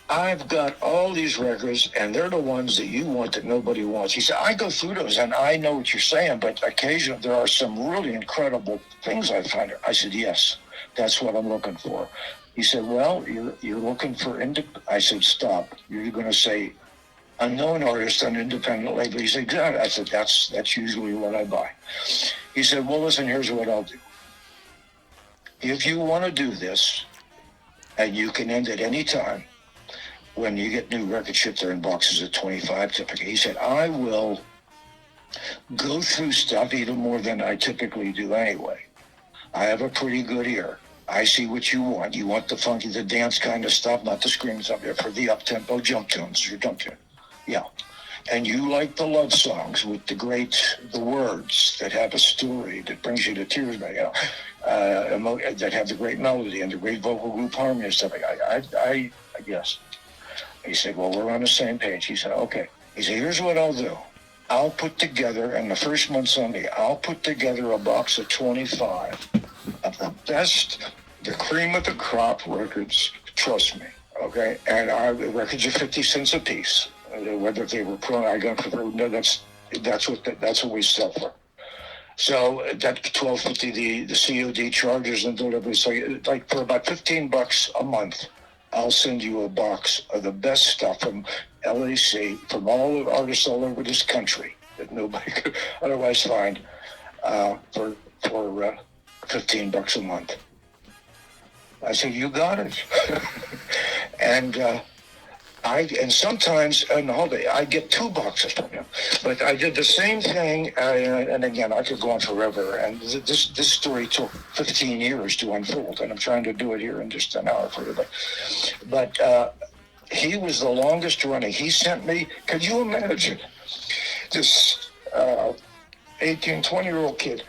I've got all these records, and they're the ones that you want that nobody wants. He said, I go through those, and I know what you're saying, but occasionally there are some really incredible things I find. I said, yes, that's what I'm looking for. He said, well, you're looking for I said, stop. You're going to say unknown artist on independent label. He said, exactly. I said, that's usually what I buy. He said, well, listen, here's what I'll do. If you want to do this, and you can end at any time, when you get new records shipped, they're in boxes of 25 typically. He said, I will go through stuff even more than I typically do anyway. I have a pretty good ear. I see what you want. You want the funky, the dance kind of stuff, not the screams up there, for the up-tempo jump tunes. Your jump tune. Yeah. And you like the love songs with the words that have a story that brings you to tears, that have the great melody and the great vocal group harmony and stuff. I guess. He said, well, we're on the same page. He said, okay. He said, here's what I'll do. I'll put together, and the first month Sunday, I'll put together a box of 25 of the best, the cream of the crop records. Trust me, okay? And the records are 50 cents a piece. Whether they were I got for no, that's what we sell for. So that $12.50 the COD charges and delivery. So like for about $15 a month, I'll send you a box of the best stuff from LAC, from all the artists all over this country that nobody could otherwise find for $15 a month. I said, you got it. And sometimes on the holiday, I get 2 boxes from him. But I did the same thing, and again, I could go on forever. And this story took 15 years to unfold, and I'm trying to do it here in just an hour for you. But he was the longest running. He sent me, could you imagine, this 18, 20-year-old kid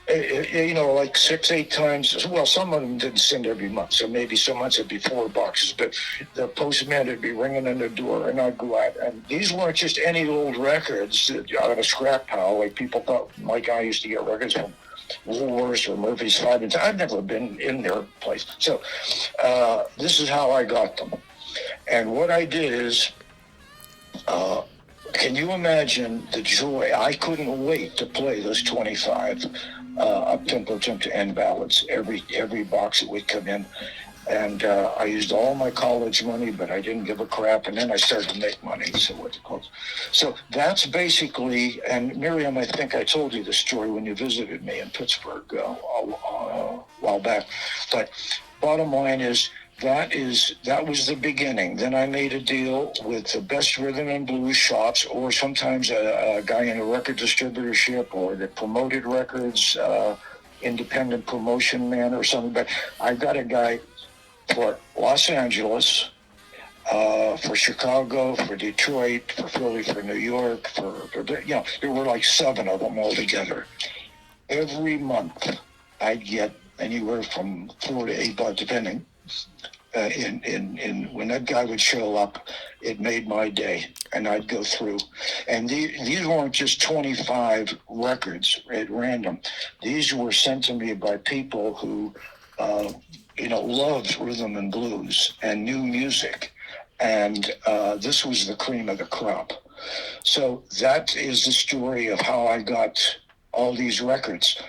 like 6-8 times. Well, some of them didn't send every month, so maybe some months it'd be 4 boxes, but the postman would be ringing on the door, and I'd go out. And these weren't just any old records out of a scrap pile, like people thought my guy used to get records from Woolworths or Murphy's 5 and 10. I've never been in their place. So this is how I got them. And what I did is, can you imagine the joy? I couldn't wait to play those 25 up-tempo to end ballads, every box that would come in. And I used all my college money, but I didn't give a crap. And then I started to make money. So that's basically, and Miriam, I think I told you the story when you visited me in Pittsburgh a while back. But bottom line is, that was the beginning. Then I made a deal with the best rhythm and blues shops, or sometimes a guy in a record distributorship, or that promoted records, independent promotion man or something. But I got a guy for Los Angeles, for Chicago, for Detroit, for Philly, for New York, for there were like 7 of them altogether. Every month I'd get anywhere from 4 to 8 bucks, depending. When that guy would show up, it made my day, and I'd go through. And these weren't just 25 records at random. These were sent to me by people who, loved rhythm and blues and new music. And this was the cream of the crop. So that is the story of how I got all these records.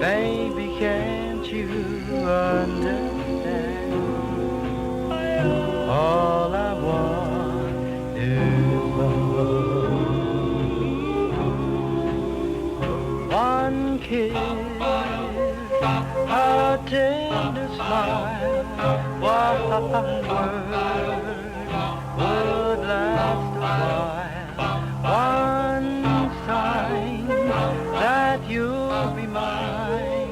Baby, can't you understand? would last a while. One sign that you'll be mine.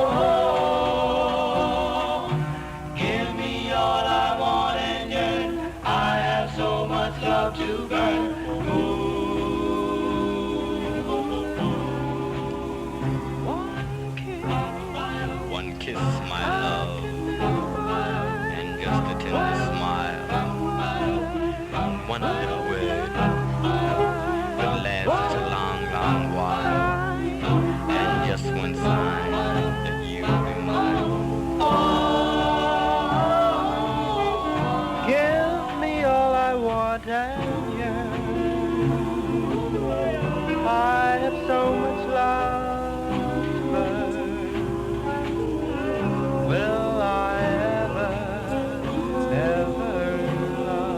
Oh, give me all I want and yearn. I have so much love to burn. One kiss, my love, and just a tender smile. One little word that lasts a long, long while, and just one sign that you'll be mine. Give me all I want and yearn. I have so much love to burn. Will I ever love?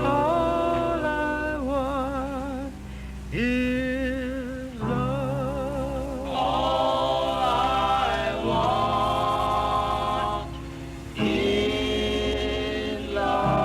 All I want is love. All I want is love.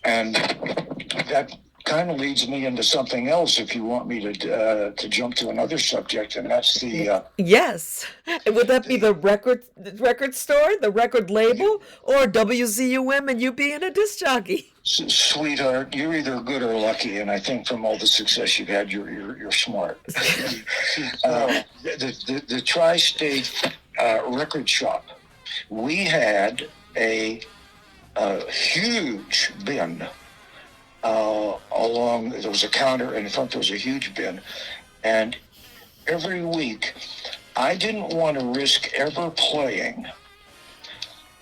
And that kind of leads me into something else if you want me to jump to another subject, and that's the Yes. Would that be the record store, the record label, or WZUM and you being a disc jockey? sweetheart, you're either good or lucky, and I think from all the success you've had, you're smart. The Tri-State record shop, we had a huge bin along. There was a counter, and in front there was a huge bin, and every week I didn't want to risk ever playing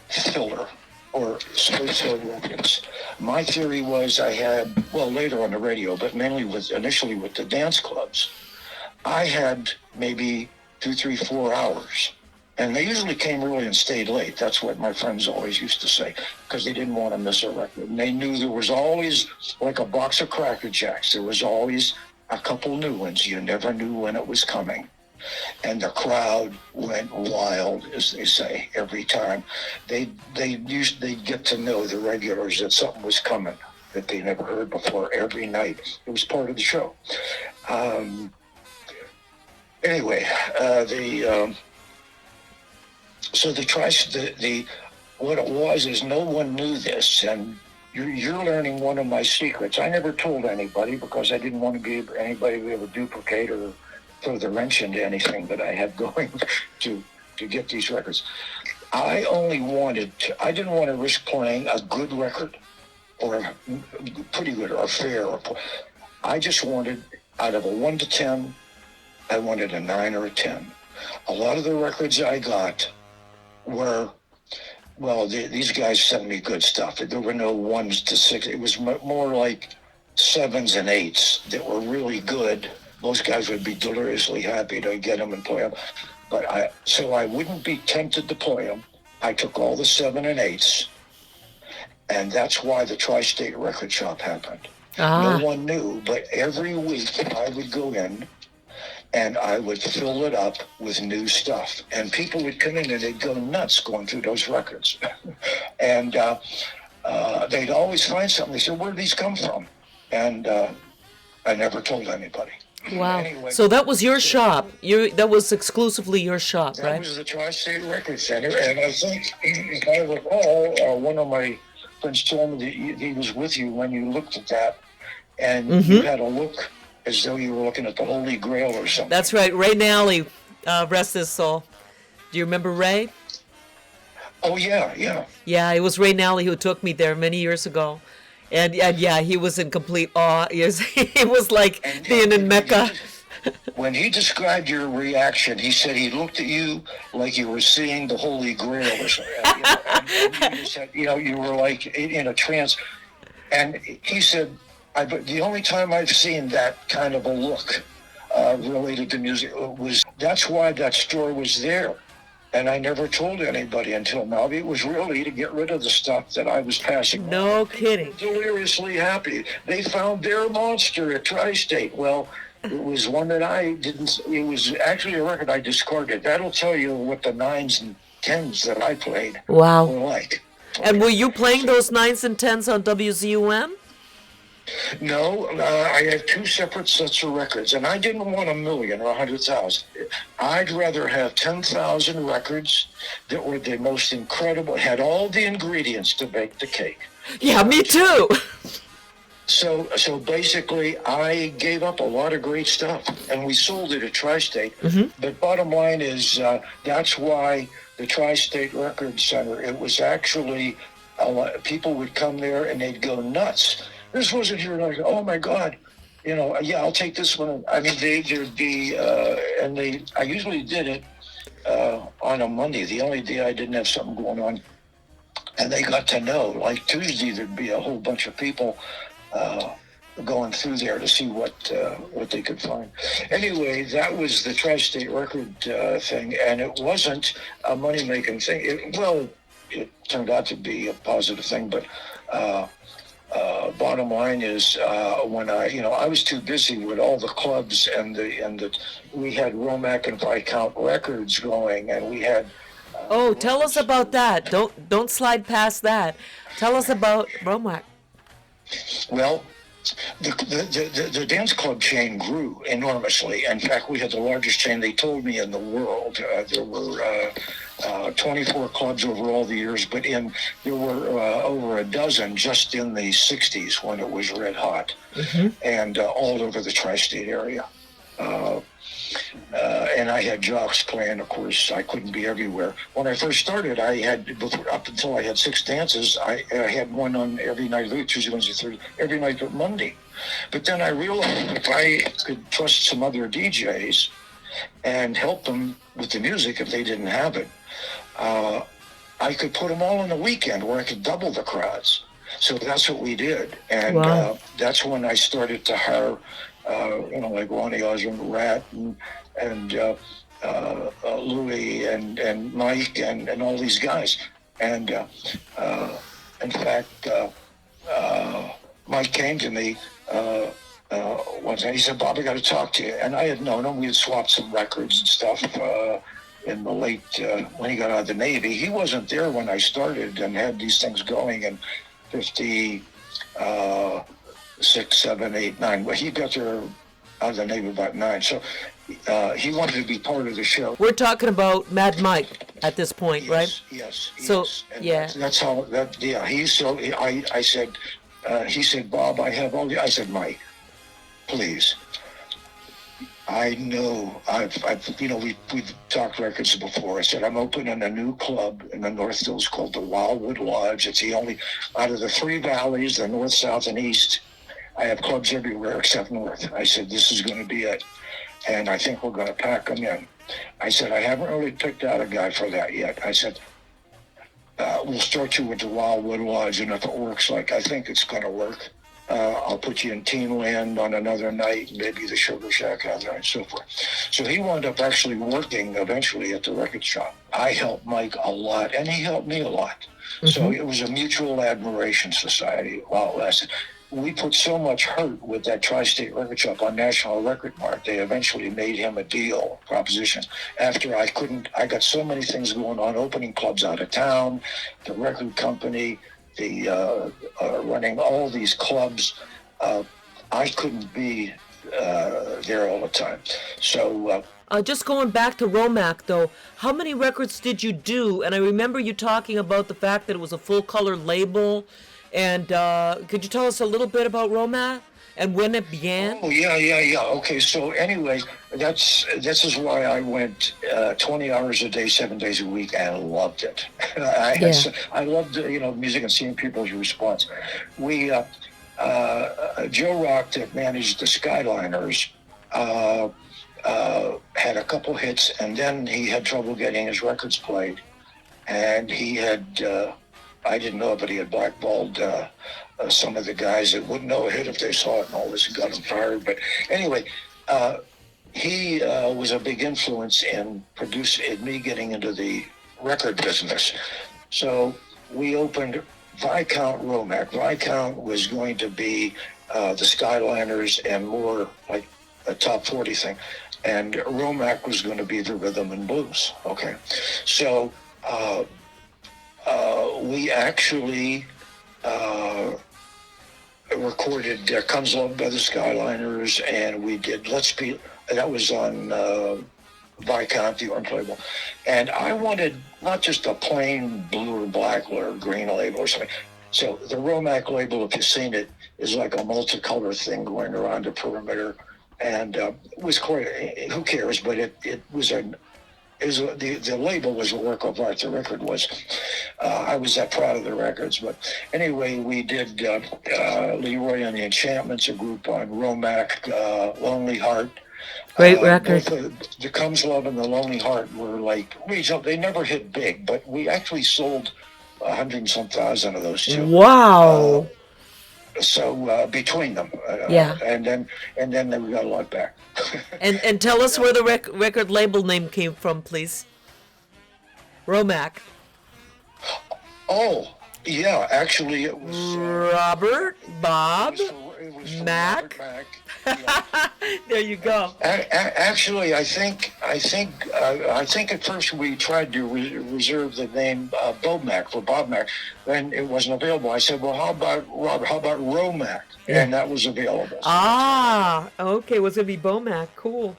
filler or so records. My theory was I had, well, later on the radio, but mainly initially with the dance clubs, I had maybe 2, 3, 4 hours. And they usually came early and stayed late. That's what my friends always used to say, because they didn't want to miss a record. And they knew there was always, like a box of Cracker Jacks, there was always a couple new ones. You never knew when it was coming. and the crowd went wild, as they say, every time. They'd get to know the regulars that something was coming that they never heard before every night. It was part of the show. Anyway, what it was is no one knew this, and you're learning one of my secrets. I never told anybody because I didn't want to be anybody to be able to duplicate or throw the wrench into anything that I had going to get these records. I didn't want to risk playing a good record or pretty good or fair. I just wanted, out of a 1 to 10, I wanted a 9 or a 10. A lot of the records I got were, these guys sent me good stuff. There were no 1s to 6. It was more like 7s and 8s that were really good. Most guys would be deliriously happy to get them and play them. So I wouldn't be tempted to play them. I took all the 7 and 8s, and that's why the Tri-State Record Shop happened. No one knew, but every week I would go in and I would fill it up with new stuff. And people would come in and they'd go nuts going through those records. And they'd always find something. They said, where did these come from? And I never told anybody. Wow. Anyway, so that was your shop. That was exclusively your shop, right? That was the Tri-State Record Center. And I think, if I recall, one of my friends told me that he was with you when you looked at that. And you had a look as though you were looking at the Holy Grail or something. That's right. Ray Nally, rest his soul. Do you remember Ray? Oh, yeah. Yeah, it was Ray Nally who took me there many years ago. And yeah, he was in complete awe. It was like being in Mecca. When he described your reaction, he said he looked at you like you were seeing the Holy Grail or something. And you said, you were like in a trance. And he said, the only time I've seen that kind of a look related to music that's why that store was there. And I never told anybody until now. It was really to get rid of the stuff that I was passing. No kidding. Deliriously happy. They found their monster at Tri-State. Well, it was one that I didn't, it was actually a record I discarded. That'll tell you what the 9s and 10s that I played were like. And were you playing those 9s and 10s on WZUM? No, I had 2 separate sets of records, and I didn't want 1 million or 100,000. I'd rather have 10,000 records that were the most incredible, had all the ingredients to bake the cake. Yeah, me too. So basically, I gave up a lot of great stuff, and we sold it at Tri-State. But bottom line is, that's why the Tri-State Record Center, it was actually, people would come there and they'd go nuts. This wasn't here, like, oh my God, I'll take this one. I mean, there'd be, I usually did it on a Monday, the only day I didn't have something going on. And they got to know, like Tuesday, there'd be a whole bunch of people going through there to see what they could find. Anyway, that was the Tri-State Record thing, and it wasn't a money-making thing. It turned out to be a positive thing, but bottom line is, when I was too busy with all the clubs and we had Romack and Viscount Records going, and we had. Tell us about that. Don't slide past that. Tell us about Romack. Well, the dance club chain grew enormously. In fact, we had the largest chain, they told me, in the world. There were 24 clubs over all the years, but there were over a dozen just in the 60s when it was red hot, and all over the tri-state area. And I had jocks playing, of course. I couldn't be everywhere. When I first started, up until I had 6 dances, I had one on every night, Tuesday, Wednesday, Thursday, every night but Monday. But then I realized if I could trust some other DJs and help them with the music if they didn't have it, I could put them all on the weekend where I could double the crowds. So that's what we did. And that's when I started to hire like Ronnie Osmond, Rat, and Louie, and Mike, and all these guys. And in fact, Mike came to me when one time. He said, Bob, I got to talk to you. And I had known him. We had swapped some records and stuff in the late, when he got out of the Navy. He wasn't there when I started and had these things going in 56, 7, 8, 9. Well, he got there out of the Navy about 9. So he wanted to be part of the show. We're talking about Mad Mike at this point, right? Yes. So, And yeah. That's how, I said, he said, Bob, I have all the, I said, Mike, please. I know we've talked records before. I said, I'm opening a new club in the North Hills called the Wildwood Lodge. It's the only, out of the 3 valleys, the north, south, and east, I have clubs everywhere except north. I said, this is going to be it. And I think we're going to pack them in. I said, I haven't really picked out a guy for that yet. I said, we'll start you with the Wildwood Lodge, and if it works like I think it's going to work, I'll put you in Teen Land on another night, maybe the Sugar Shack other night, and so forth. So he wound up actually working eventually at the record shop. I helped Mike a lot, and he helped me a lot. Mm-hmm. So it was a mutual admiration society while it lasted. We put so much hurt with that Tri-State Record Shop on National Record Mart, they eventually made him a deal proposition. After I got so many things going on, opening clubs out of town, the record company, the running all these clubs. I couldn't be there all the time. So just going back to Romack, though, how many records did you do? And I remember you talking about the fact that it was a full-color label. And could you tell us a little bit about Romack and when it began? Oh, yeah. Okay, so anyway, this is why I went 20 hours a day, 7 days a week, and loved it. I loved, music and seeing people's response. We, Joe Rock, that managed the Skyliners, had a couple hits, and then he had trouble getting his records played. And he had... I didn't know, but he had blackballed some of the guys that wouldn't know a hit if they saw it and all this and got them fired. But anyway, he was a big influence in me getting into the record business. So we opened Viscount Romack. Viscount was going to be the Skyliners and more like a top 40 thing. And Romack was going to be the rhythm and blues. Okay. So, we actually recorded Comes Love by the Skyliners, and we did that was on Viscount, the orange label. And I wanted not just a plain blue or black or green label or something. So the Romack label, if you've seen it, is like a multicolor thing going around the perimeter. And it was quite, who cares, but it was the label was a work of art. The record was. I was that proud of the records. But anyway, we did Leroy and the Enchantments, a group on Romack, Lonely Heart. Great record. The Comes Love and the Lonely Heart were like regional. They never hit big, but we actually sold 100 and some thousand of those too. Wow. So between them, and then we got a lot back. and tell us where the record label name came from, please. Romack. Oh, yeah. Actually, it was Robert, Bob, it was Mack. Robert Mack. Yeah. There you go. Actually, I think at first we tried to reserve the name Bob Mack for Bob Mack, then it wasn't available. I said, well, how about Robert? How about Romack? Yeah. And that was available. Okay. It was gonna be Bomack. Cool.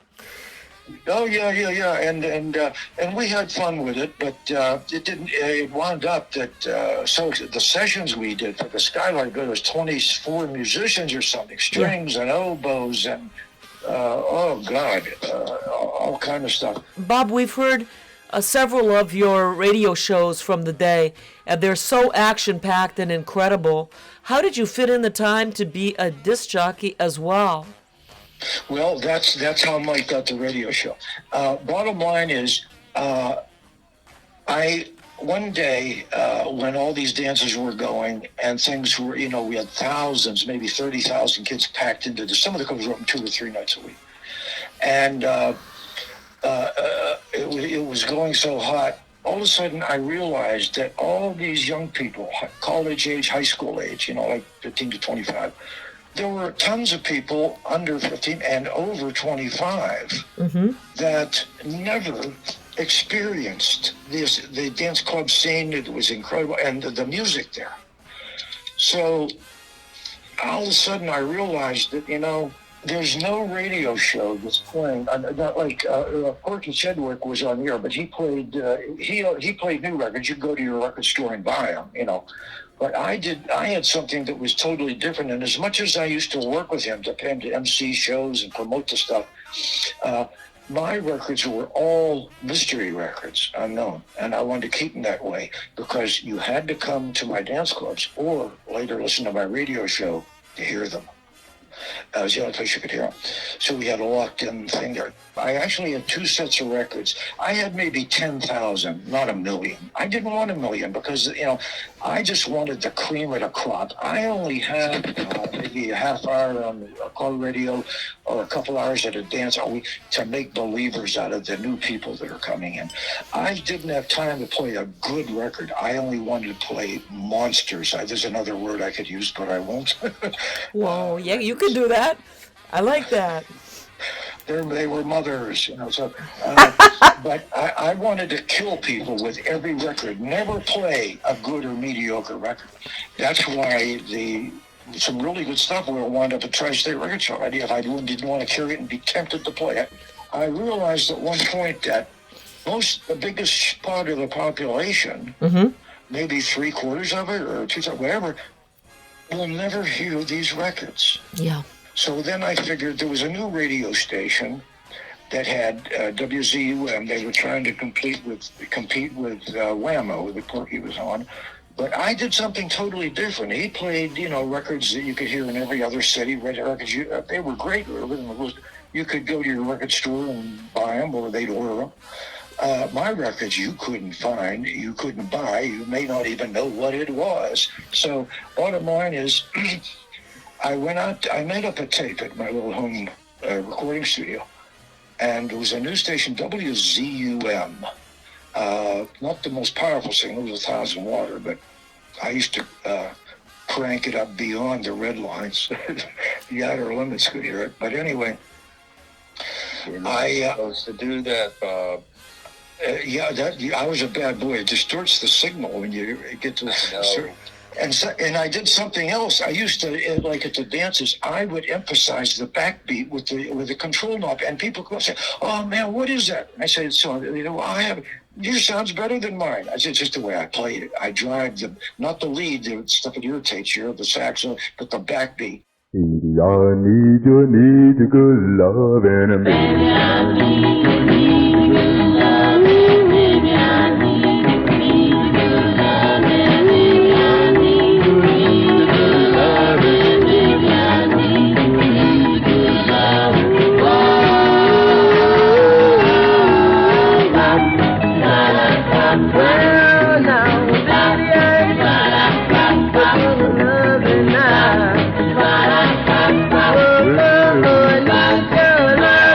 Oh yeah, and we had fun with it, but it didn't. It wound up that so the sessions we did for the Skyline, there was 24 musicians or something, strings and oboes and all kind of stuff. Bob, we've heard several of your radio shows from the day, and they're so action-packed and incredible. How did you fit in the time to be a disc jockey as well? Well, that's how Mike got the radio show. Bottom line is, one day when all these dances were going and things were, we had thousands, maybe 30,000 kids packed into some of the clubs were open 2 or 3 nights a week, and it was going so hot. All of a sudden, I realized that all these young people, college age, high school age, like 15 to 25. there were tons of people under 15 and over 25 that never experienced the dance club scene. It was incredible, and the music there. So all of a sudden I realized that, there's no radio show that's playing, not like Porky Chedwick was on the air, but he played he played new records. You go to your record store and buy them, But I had something that was totally different. And as much as I used to work with him to MC shows and promote the stuff, my records were all mystery records, unknown. And I wanted to keep them that way because you had to come to my dance clubs or later listen to my radio show to hear them. It was the only place you could hear them. So we had a locked-in thing there. I actually had 2 sets of records. I had maybe 10,000, not a million. I didn't want a million because, I just wanted the cream of the crop. I only had maybe a half hour on a car radio or a couple hours at a dance a week to make believers out of the new people that are coming in. I didn't have time to play a good record. I only wanted to play monsters. There's another word I could use, but I won't. Whoa, yeah, you could do that. I like that. They were mothers, but I wanted to kill people with every record, never play a good or mediocre record. That's why some really good stuff will wind up at Tri-State Record Show. If I didn't want to carry it and be tempted to play it, I realized at one point that the biggest part of the population, maybe 3/4 of it or 2/3, whatever, will never hear these records. Yeah. So then I figured there was a new radio station that had WZUM. They were trying to compete with Whammo that Porky was on. But I did something totally different. He played, records that you could hear in every other city. Records, they were great. You could go to your record store and buy them, or they'd order them. My records you couldn't find, you couldn't buy. You may not even know what it was. So bottom line is, I made up a tape at my little home recording studio, and it was a news station, WZUM. Not the most powerful signal, it was 1,000 watt, but I used to crank it up beyond the red lines. The outer limits could hear it. But anyway, you're not supposed to do that, Bob. I was a bad boy. It distorts the signal when you get to and I did something else. I used to, like at the dances, I would emphasize the backbeat with the control knob, and people would say, "Oh man, what is that?" I said, "So yours sounds better than mine." I said, "It's just the way I played it. I drive not the lead, the stuff that irritates you, the saxo, but the backbeat." Baby, I need your good love and a baby, I need your good love. Baby, I need your good love. Baby, I need your good love. Baby, I need your good love. Well, now, baby, I need your love now. Oh, I need your love.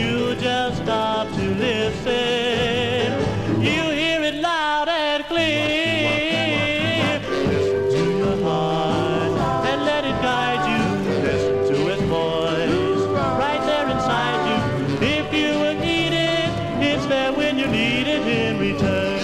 you just stop to listen, you hear it loud and clear. Listen to your heart and let it guide you. Listen to its voice right there inside you. If you will heed it, it's there when you need it in return.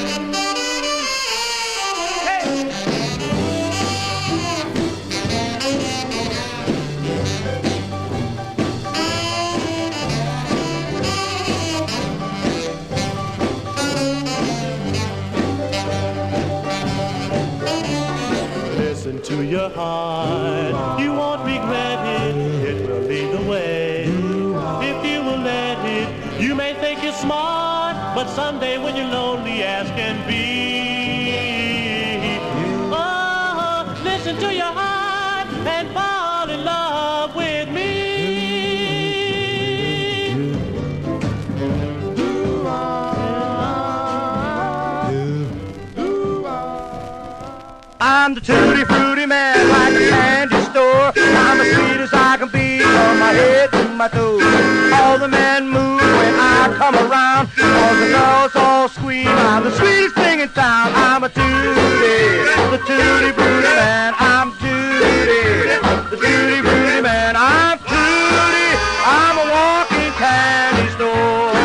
Listen to your heart, you won't regret it, it will lead the way. If you will let it, you may think you're smart, but someday when you're lonely as can be. Oh, listen to your heart and fall in love with me. I'm the tutti frutti man, like a candy store. I'm as sweet as I can be, from my head to my toes. All the men move when I come around, all the girls all scream, I'm the sweetest thing in town. I'm a tutti, the tutti frutti man. I'm tutti, the tutti frutti man. I'm tutti, I'm a walking candy store.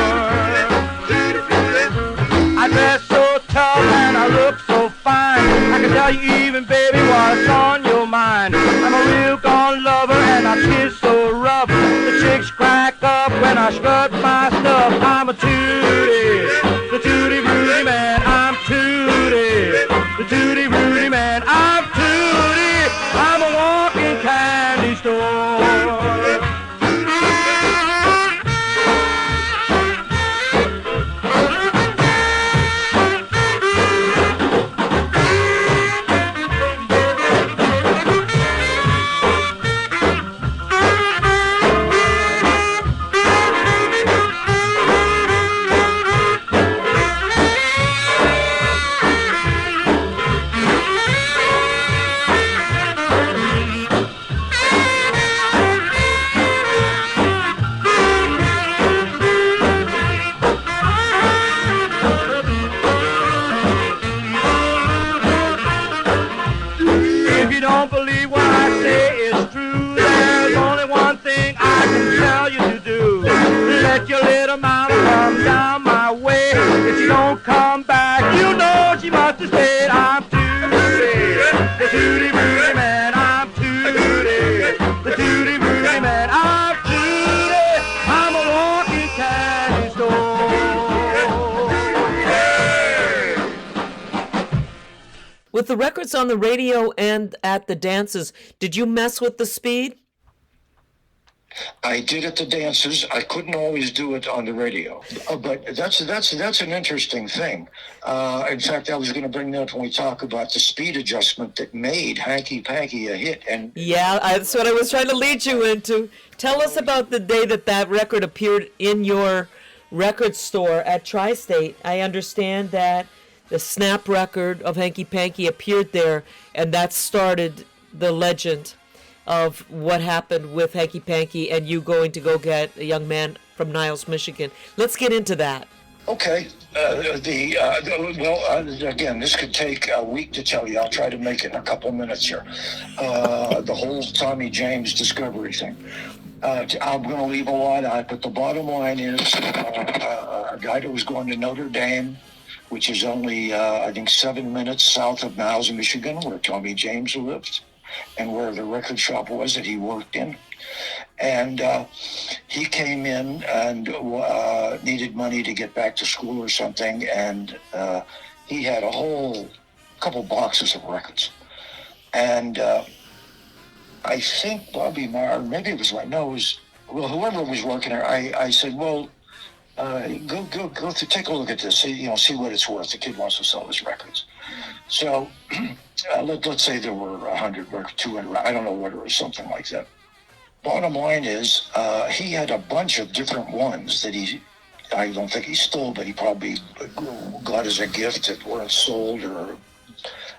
I dress so tough and I look so fine, I can tell you even, baby, what's on your mind. I'm a real gone lover and I kiss so rough, the chicks crack up when I strut my stuff. I'm a tutti, the tutti frutti man. I'm tutti, the tutti frutti man. I'm tutti, I'm a walking candy store. With the records on the radio and at the dances, did you mess with the speed? I did at the dances. I couldn't always do it on the radio, but that's an interesting thing. In fact, I was going to bring that up when we talk about the speed adjustment that made Hanky Panky a hit. And yeah, that's what I was trying to lead you into. Tell us about the day that record appeared in your record store at Tri-State. I understand that the snap record of Hanky Panky appeared there, and that started the legend of what happened with Hanky Panky and you going to go get a young man from Niles, Michigan. Let's get into that. Okay. Again, this could take a week to tell you. I'll try to make it in a couple minutes here. The whole Tommy James discovery thing. I'm going to leave a lot out, but the bottom line is a guy that was going to Notre Dame, which is only, I think, 7 minutes south of Niles, Michigan, where Tommy James lived, and where the record shop was that he worked in. And he came in and needed money to get back to school or something, and he had a whole couple boxes of records. And I think Bobby Marr, maybe it was like, no, it was, well, whoever was working there, I said, well, go through, take a look at this, see what it's worth. The kid wants to sell his records. So let's say there were 100 or 200, I don't know what it was, something like that. Bottom line is, he had a bunch of different ones that I don't think he stole, but he probably got as a gift that weren't sold or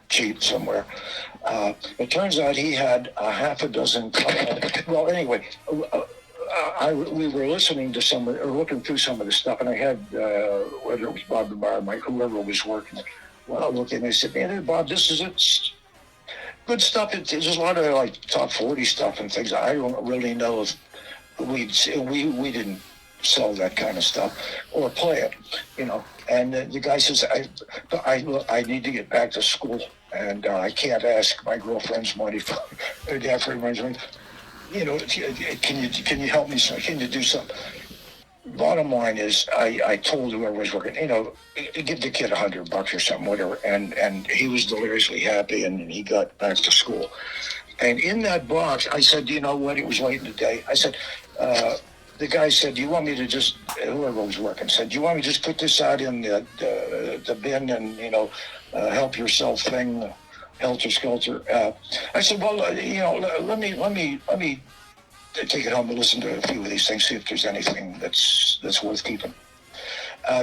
cheap somewhere. It turns out he had a half a dozen, well, anyway, we were listening to or looking through some of the stuff, and I had, whether it was Bob Mack, whoever was working, looking, and they said, man, Bob, this is it. Good stuff. There's a lot of like top 40 stuff and things. I don't really know if we didn't sell that kind of stuff or play it, you know. And the guy says, I need to get back to school, and I can't ask my girlfriend's money for money. You know, can you help me? Can you do something? Bottom line is, I told whoever was working, you know, give the kid $100 or something, whatever, and he was deliriously happy, and he got back to school. And in that box, I said, you know what? It was late in the day. I said, the guy said, do you want me to just, whoever was working said, do you want me to just put this out in the bin and, you know, help yourself thing, helter skelter? I said, well, you know, let me take it home and listen to a few of these things, see if there's anything that's worth keeping.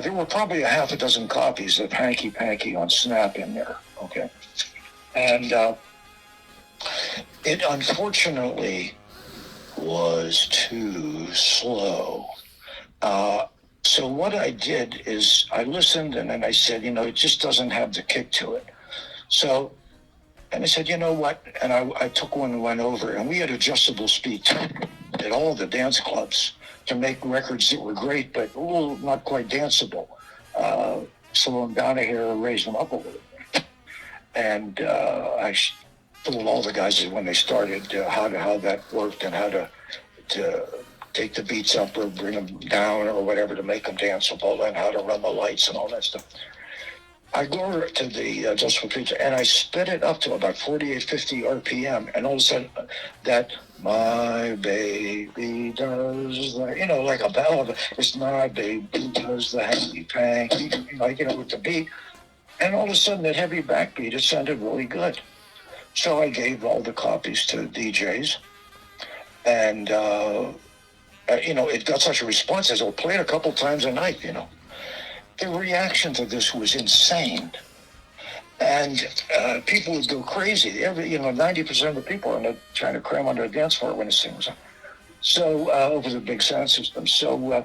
There were probably a half a dozen copies of Hanky Panky on Snap in there, okay? And it unfortunately was too slow. So what I did is I listened, and then I said, you know, it just doesn't have the kick to it. So, and I said, you know what? And I took one and went over, and we had adjustable speed at all the dance clubs to make records that were great, but not quite danceable. Slow them down a hair, raise them up a little bit. And I told all the guys when they started how that worked and how to take the beats up or bring them down or whatever to make them danceable, and how to run the lights and all that stuff. I go over to the adjustable speed and I sped it up to about 48, 50 RPM, and all of a sudden that my baby does the, you know, like a ballad, it's my baby does the hanky panky, like, you know, with the beat. And all of a sudden that heavy backbeat, it sounded really good. So I gave all the copies to DJs, and, you know, it got such a response as I played a couple times a night, you know. The reaction to this was insane. And people would go crazy. You know, 90% of the people are trying to cram onto a dance floor when this thing was on. So, over the big sound system. So,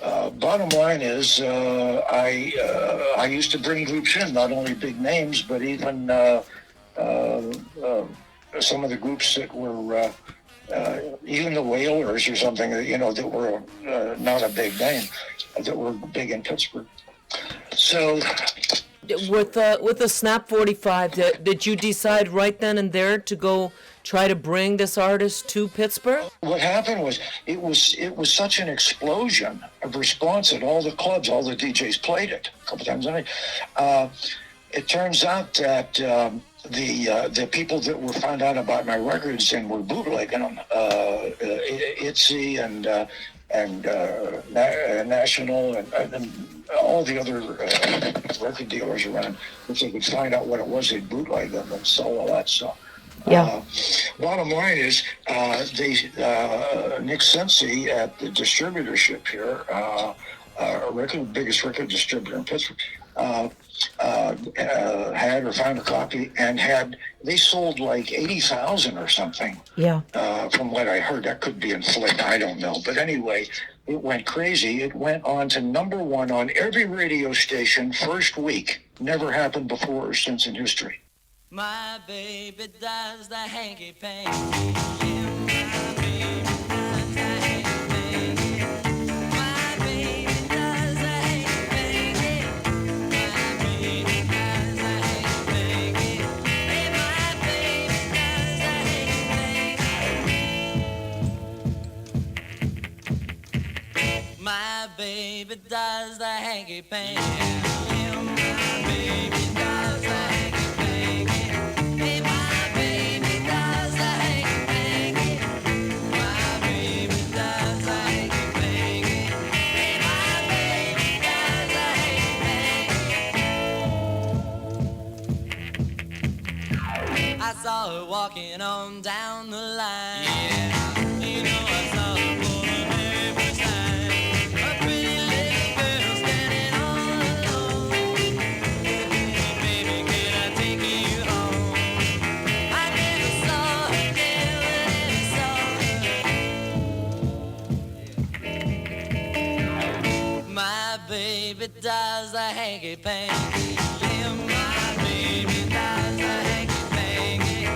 bottom line is, I used to bring groups in, not only big names, but even some of the groups that were, even the Whalers or something, you know, that were not a big name, that were big in Pittsburgh. So, with the Snap 45, did you decide right then and there to go try to bring this artist to Pittsburgh? What happened was it was such an explosion of response at all the clubs. All the DJs played it a couple times a night. It turns out that the people that were found out about my records and were bootlegging them, ITZY and National and all the other record dealers around, if they could find out what it was, they'd bootleg them and sell all that stuff. Yeah. Bottom line is, Nick Sensi at the distributorship here, biggest record distributor in Pittsburgh, had or found a copy and they sold like 80,000 or something. Yeah. From what I heard, that could be inflated, I don't know. But anyway, it went crazy. It went on to #1 on every radio station first week. Never happened before or since in history. My baby does the hanky panky. Yeah, my baby does the hanky panky. My baby does the hanky panky. My baby does the hanky panky. Hey, my baby does the hanky panky. My baby does the hanky panky. Yeah, my baby does the hanky panky. I saw her walking on down the line. Yeah, you know I saw her for the very first time. A pretty little girl standing all alone. Baby, can I take you home? I never saw her, never saw her. baby does the hanky-panky. Yeah, my baby does the hanky-panky.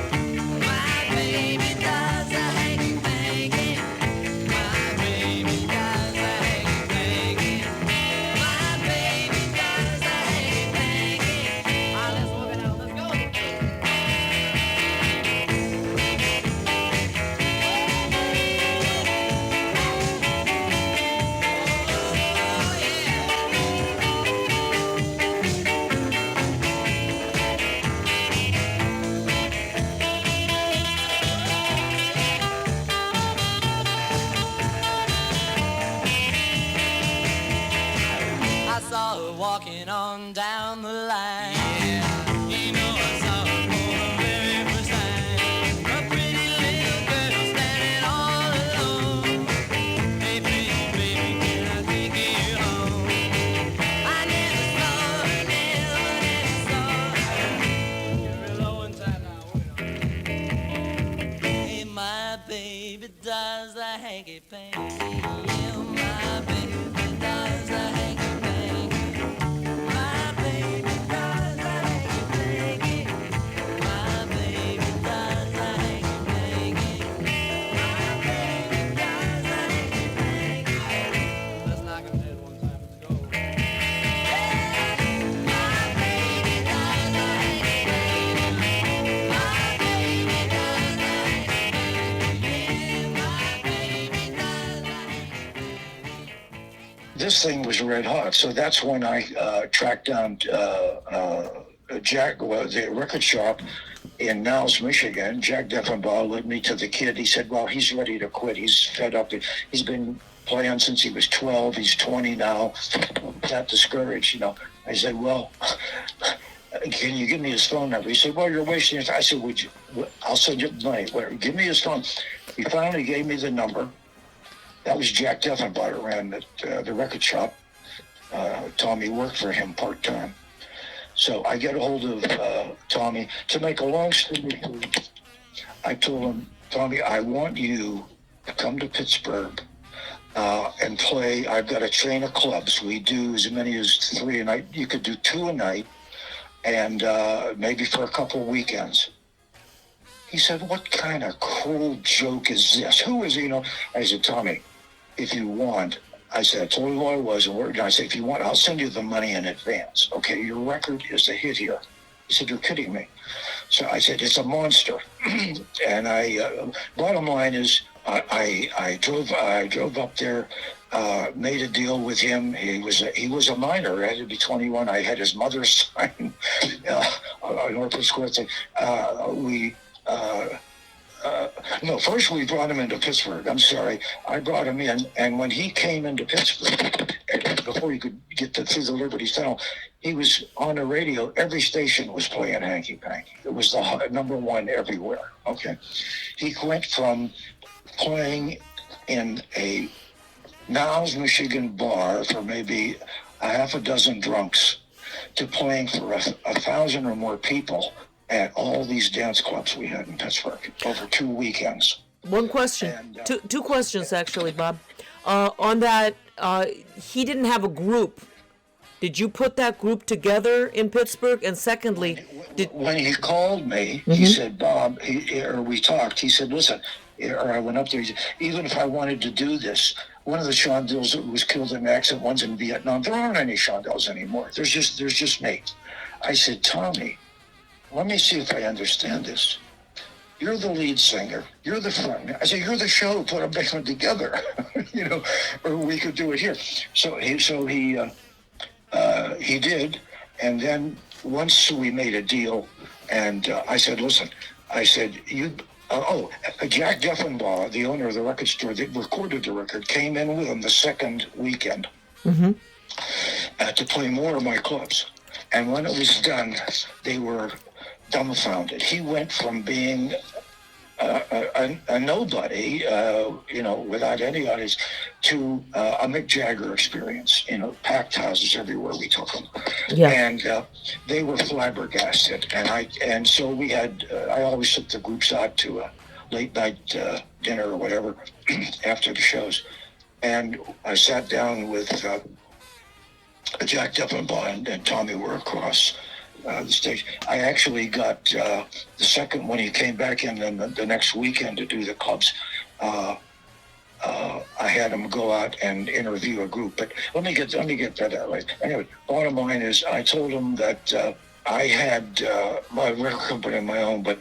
My baby does the hanky-panky. My baby does the hanky-panky. My baby does the hanky-panky. All right, let's work it out. Let's go. I saw her walking on down the line. Yeah, you know I saw her for the very first time. A pretty little girl standing all alone. Hey, pretty baby, can I take you home? I never saw her, never saw her. You're real low and tight now, hey, my baby does the hanky-panky. Yeah, my baby does the hanky-panky. My baby does the hanky-panky. My baby does the hanky-panky. My baby does the hanky-panky. Let's knock it dead one time. Let's go. My baby does the hanky-panky. My baby does the hanky-panky. Yeah, my baby does the hanky-panky. This thing was red hot. So that's when I tracked down Jack, the record shop in Niles, Michigan. Jack Deffenbaugh led me to the kid. He said, well, he's ready to quit. He's fed up. He's been playing since he was 12. He's 20 now. That discouraged, you know. I said, well, can you give me his phone number? He said, well, you're wasting your time. I said, I'll send you the money. Whatever. Give me his phone. He finally gave me the number. That was Jack Deffenbaugh who ran the record shop. Tommy worked for him part-time. So I get a hold of Tommy. To make a long story short, I told him, Tommy, I want you to come to Pittsburgh and play. I've got a chain of clubs. We do as many as 3 a night. You could do 2 a night, and maybe for a couple of weekends. He said, what kind of cruel joke is this? Who is, you know? I said, Tommy, if you want, I said, I told him who I was, and I said, if you want, I'll send you the money in advance. Okay, your record is a hit here. He said, you're kidding me. So I said, it's a monster. And bottom line is, I drove up there, made a deal with him. He was a minor. I had to be 21. I had his mother sign an orphan square thing. No, first we brought him into Pittsburgh. I'm sorry. I brought him in, and when he came into Pittsburgh, before he could get through the Liberty Tunnel, he was on the radio. Every station was playing Hanky Panky. It was the number one everywhere. Okay. He went from playing in a Niles, Michigan bar for maybe a half a dozen drunks to playing for 1,000 or more people at all these dance clubs we had in Pittsburgh over 2 weekends. One question. And, two questions, actually, Bob. On that, he didn't have a group. Did you put that group together in Pittsburgh? And secondly, when he called me, he said, Bob, we talked. He said, listen, or I went up there. He said, even if I wanted to do this, one of the Shondells that was killed in an accident, one's in Vietnam. There aren't any Shondells anymore. There's just me. I said, Tommy, let me see if I understand this. You're the lead singer. You're the front. I said, you're the show. Put a band together, you know, or we could do it here. So he did. And then once we made a deal, and I said, listen, Jack Deffenbaugh, the owner of the record store that recorded the record, came in with him the second weekend to play more of my clubs. And when it was done, they were dumbfounded. He went from being a nobody, you know, without any audience, to a Mick Jagger experience. You know, packed houses everywhere we took them, and they were flabbergasted. And so we had. I always took the groups out to a late night dinner or whatever after the shows, and I sat down with Jack Deppenbaugh and Tommy were across the stage. I actually got the second when he came back in the next weekend to do the clubs. I had him go out and interview a group, but let me get that out. Like, anyway, bottom line is, I told him that I had my record company of my own, but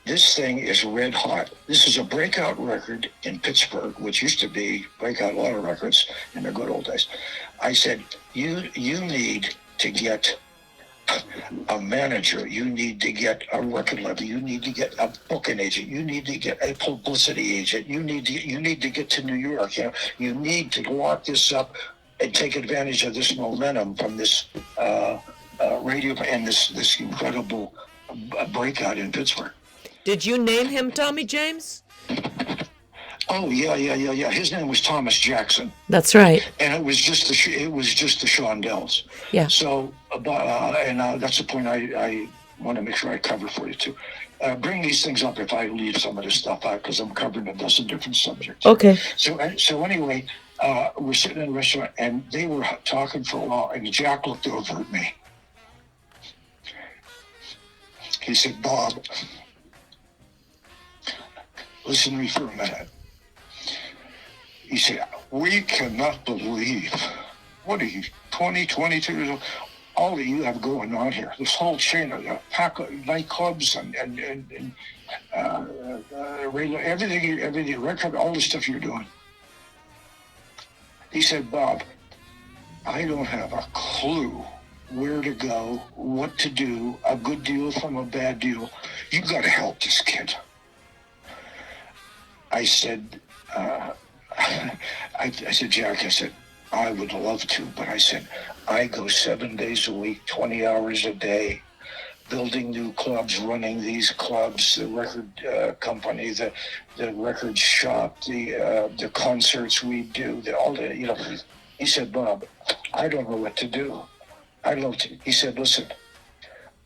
this thing is red hot. This is a breakout record in Pittsburgh, which used to be breakout a lot of records in the good old days. I said, you need to get a manager, you need to get a record label, you need to get a booking agent, you need to get a publicity agent, you need to get to New York. You need to lock this up and take advantage of this momentum from this radio and this incredible breakout in Pittsburgh. Did you name him Tommy James? Oh yeah. His name was Thomas Jackson. That's right. And it was just the Shondells. Yeah. So, that's the point I want to make sure I cover for you too. Bring these things up if I leave some of this stuff out, because I'm covering a dozen different subjects. Okay. So anyway, we're sitting in a restaurant and they were talking for a while, and Jack looked over at me. He said, "Bob, listen to me for a minute." He said, "We cannot believe, what are you, 22 years old, all that you have going on here. This whole chain of pack of nightclubs and radio, everything, record, all the stuff you're doing." He said, "Bob, I don't have a clue where to go, what to do, a good deal from a bad deal. You got to help this kid." I said, I said, "Jack," I said, "I would love to, but," I said, "I go 7 days a week, 20 hours a day, building new clubs, running these clubs, the record company, the record shop, the concerts we do, all the, He said, "Bob, I don't know what to do. I don't know." He said, "Listen,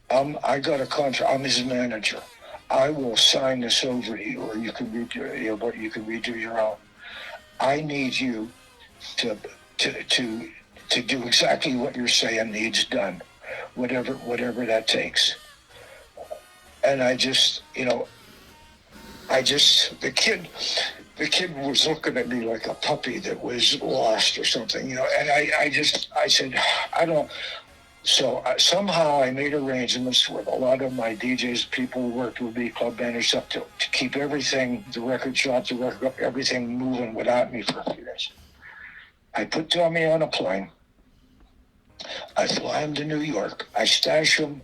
I got a contract. I'm his manager. I will sign this over to you, or you can redo your own. I need you to do exactly what you're saying needs done, whatever that takes." And the kid was looking at me like a puppy that was lost or something, and I said, "I don't." So somehow I made arrangements with a lot of my DJs, people who worked with me, club managers, up to keep everything, the record shop, the record up, everything moving without me for a few days. I put Tommy on a plane. I fly him to New York. I stash him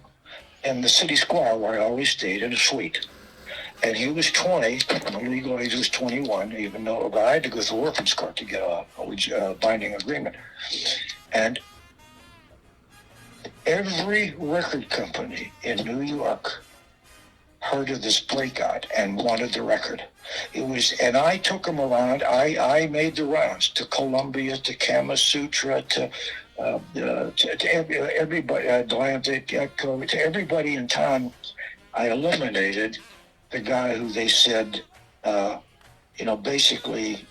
in the city square where I always stayed, in a suite. And he was 20, and the legal age was 21, even though I had to go through orphan's court to get a binding agreement. And every record company in New York heard of this breakout and wanted the record. And I took them around. I made the rounds to Columbia, to Kama Sutra, to everybody, Atlantic, Echo, to everybody in town. I eliminated the guy who they said, basically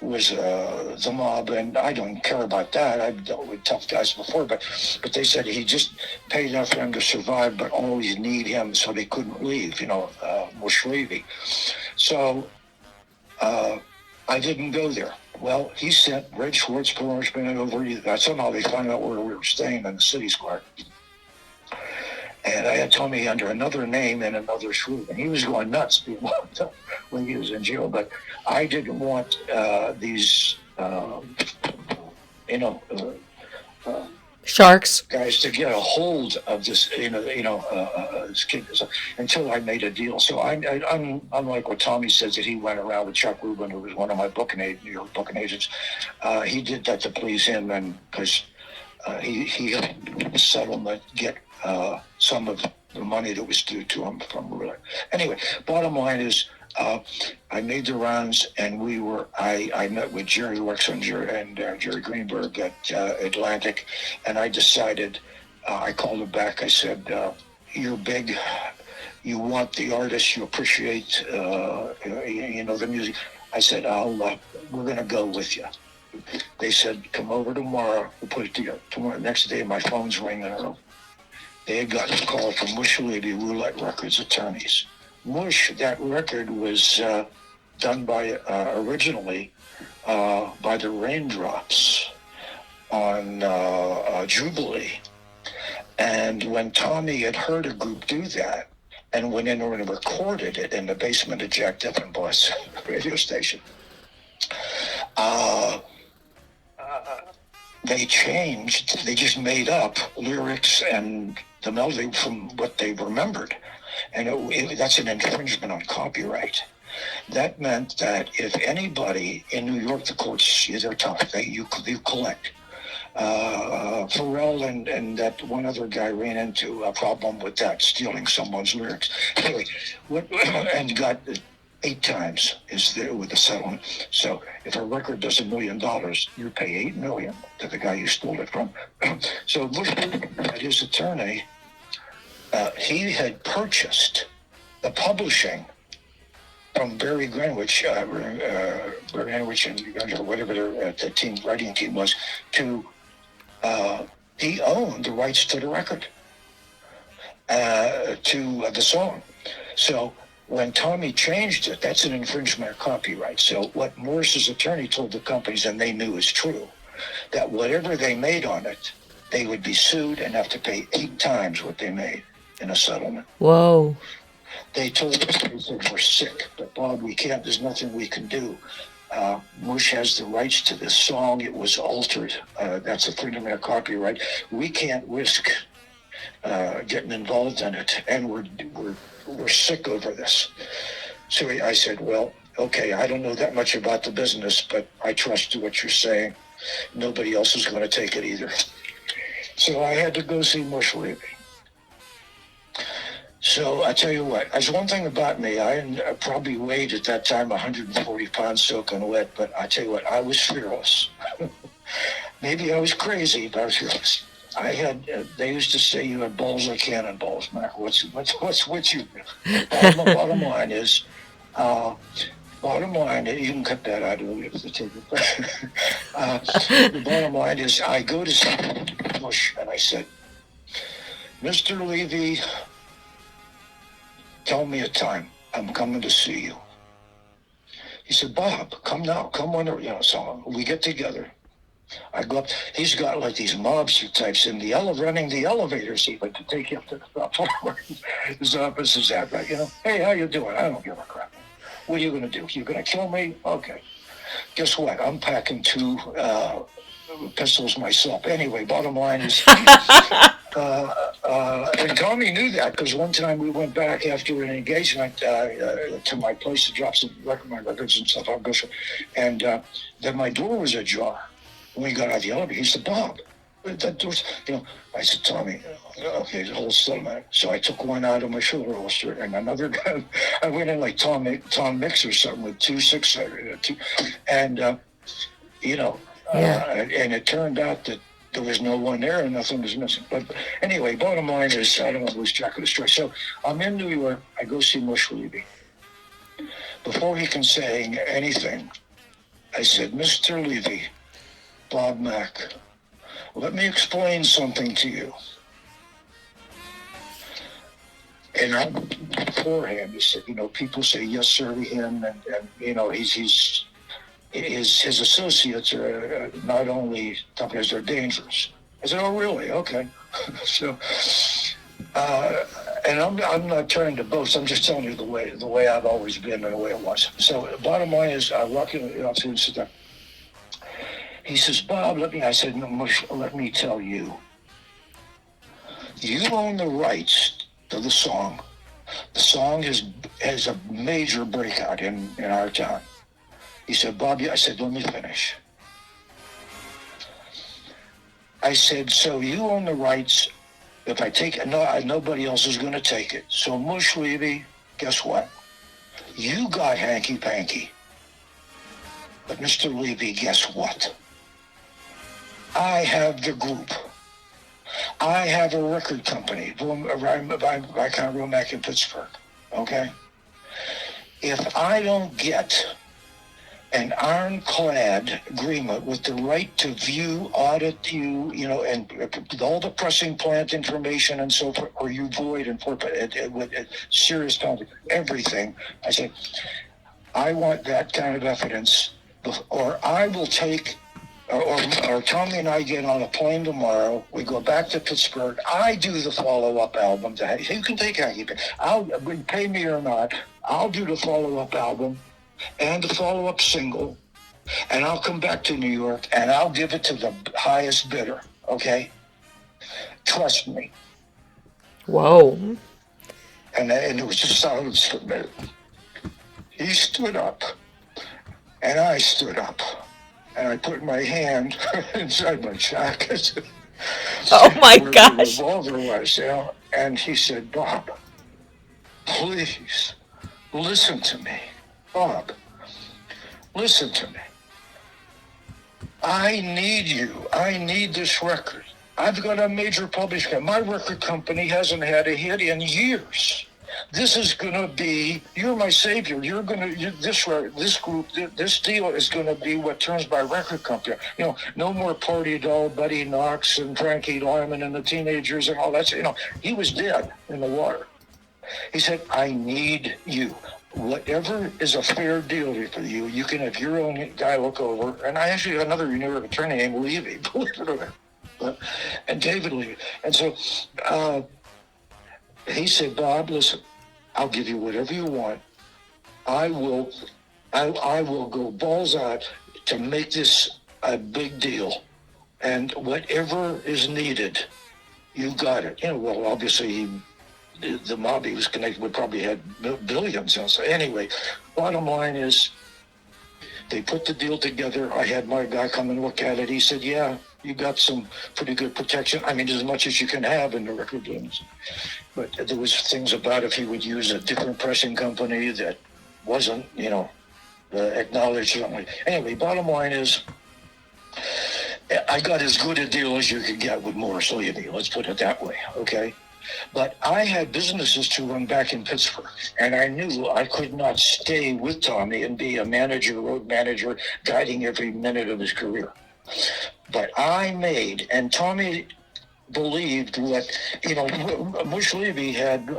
was the mob, and I don't care about that. I've dealt with tough guys before, but they said he just paid enough for him to survive, but always need him, so they couldn't leave, Mushrivi. So I didn't go there. Well, he sent Red Schwartz Promotion over. Somehow they found out where we were staying in the city square. And I had Tommy under another name and another suite, and he was going nuts being locked up when he was in jail. But I didn't want these, sharks guys to get a hold of this, this kid, until I made a deal. So I'm unlike what Tommy says, that he went around with Chuck Rubin, who was one of my New York booking agents. He did that to please him, and because he helped settlement get some of the money that was due to him from Rubin. Anyway, bottom line is, I made the rounds, and I met with Jerry Wexler and Jerry Greenberg at Atlantic, and I decided, I called him back. I said, "You're big. You want the artist. You appreciate, the music." I said, we're going to go with you. they said, come over tomorrow. We'll put it together. Tomorrow, next day, my phone's ringing up. They had gotten a call from Mush Levy, Roulette Records attorneys. Mush, that record was done by, originally, by the Raindrops on Jubilee. And when Tommy had heard a group do that and went in and recorded it in the basement of Jack Diefenbach's radio station, they just made up lyrics and the melody from what they remembered. And that's an infringement on copyright. That meant that if anybody in New York, the courts, they're tough, you collect. Pharrell and that one other guy ran into a problem with that, stealing someone's lyrics. Anyway, and got 8 times with the settlement. So if a record does $1 million, you pay $8 million to the guy you stole it from. So Bush had his attorney. He had purchased the publishing from Barry Greenwich, Greenwich and whatever the writing team was, to he owned the rights to the record, to the song. So when Tommy changed it, that's an infringement of copyright. So what Morris's attorney told the companies, and they knew is true, that whatever they made on it, they would be sued and have to pay 8 times what they made in a settlement. Whoa. They told us, they said, we're sick, but Bob, we can't, there's nothing we can do. Mush has the rights to this song. It was altered. That's a freedom of copyright. We can't risk getting involved in it, and we're sick over this. So I said, well, okay, I don't know that much about the business, but I trust what you're saying. Nobody else is going to take it either. So I had to go see Mush Levy. So I tell you what, there's one thing about me. I probably weighed at that time 140 pounds soaking wet, but I tell you what, I was fearless. Maybe I was crazy, but I was fearless. I had, they used to say you had balls like cannonballs, Mac. What's with you? Bottom line is, you can cut that out of it if take it. The bottom line is, I go to see Bush and I said, Mr. Levy, tell me a time. I'm coming to see you. He said, Bob, come now. Come whenever, so we get together. I go up. He's got like these mobster types in the running the elevators even to take you up to the top floor. His office is that, right? Hey, how you doing? I don't give a crap. What are you going to do? You're going to kill me? Okay. Guess what? I'm packing 2 pistols myself. Anyway, bottom line is, and Tommy knew that because one time we went back after an engagement to my place to drop some records and stuff. And then my door was ajar. When we got out of the elevator, he said, Bob, that door's, I said, Tommy, okay, the whole settlement. So I took one out of my shoulder holster and another guy. I went in like Tom Mix or something with 2.6, and and it turned out that there was no one there and nothing was missing. But anyway, bottom line is, I don't want to lose track of the story. So I'm in New York. I go see Mush Levy. Before he can say anything, I said, Mr. Levy, Bob Mack, let me explain something to you. And beforehand, he said, people say yes, sir, to him, and his associates are not only companies, they're dangerous. I said, oh, really? Okay. So, and I'm not trying to boast. I'm just telling you the way I've always been and the way it was. So, bottom line is, I walk in, and sit down. He says, Bob, I said, no, Mush, let me tell you. You own the rights to the song. The song has a major breakout in our town. He said, Bob, I said, let me finish. I said, so you own the rights. If I take it, nobody else is going to take it. So Mush Levy, guess what? You got hanky panky. But Mr. Levy, guess what? I have the group. I have a record company, Bob Mack in Pittsburgh. Okay? If I don't get an ironclad agreement with the right to view, audit you, and all the pressing plant information and so forth, or you void and with serious penalty, everything. I said, I want that kind of evidence, or I will take, or Tommy and I get on a plane tomorrow. We go back to Pittsburgh. I do the follow-up album. You can take it. I'll pay me or not. I'll do the follow-up album and the follow-up single, and I'll come back to New York and I'll give it to the highest bidder. Okay, trust me. Whoa. And it was just silence for a minute. He stood up, and I stood up, and I put my hand inside my jacket. Oh my where gosh. the revolver was, and he said, Bob, please listen to me. Bob, listen to me. I need you. I need this record. I've got a major publisher. My record company hasn't had a hit in years. This is going to be, you're my savior. You're going to, this group, this deal is going to be what turns my record company. No more Party Doll, Buddy Knox and Frankie Lyman and the teenagers and all that. He was dead in the water. He said, I need you. Whatever is a fair deal for you, you can have your own guy look over. And I actually got another New York attorney named Levy, believe it or not, and David Levy. And so he said, Bob, listen, I'll give you whatever you want. I will go balls out to make this a big deal. And whatever is needed, you got it. Well, obviously the mob he was connected with probably had billions. So anyway, bottom line is they put the deal together. I had my guy come and look at it. He said, yeah, you got some pretty good protection. I mean, as much as you can have in the record business. But there was things about if he would use a different pressing company that wasn't, acknowledged. Anyway, bottom line is I got as good a deal as you could get with Morris Levy. Let's put it that way, okay? But I had businesses to run back in Pittsburgh, and I knew I could not stay with Tommy and be a road manager, guiding every minute of his career. But I made, and Tommy believed what, Bush Levy had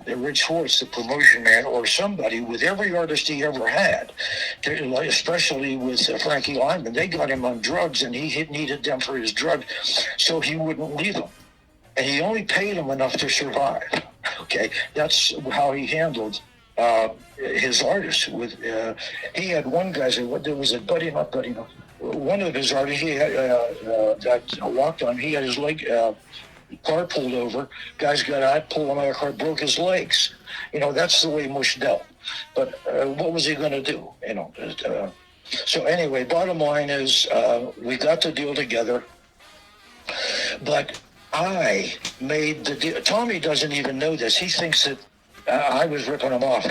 Rich Schwartz, the promotion man, or somebody with every artist he ever had, especially with Frankie Lyman. They got him on drugs, and he needed them for his drug, so he wouldn't leave them. And he only paid him enough to survive. Okay, that's how he handled his artists. He had one guy. There was a not Buddy. One of his artists he had that walked on. He had his leg car pulled over. Guys got out, pulled him out of the car, broke his legs. That's the way Mush dealt. But what was he going to do? So anyway, bottom line is we got the deal together, but I made the deal. Tommy doesn't even know this. He thinks that I was ripping him off.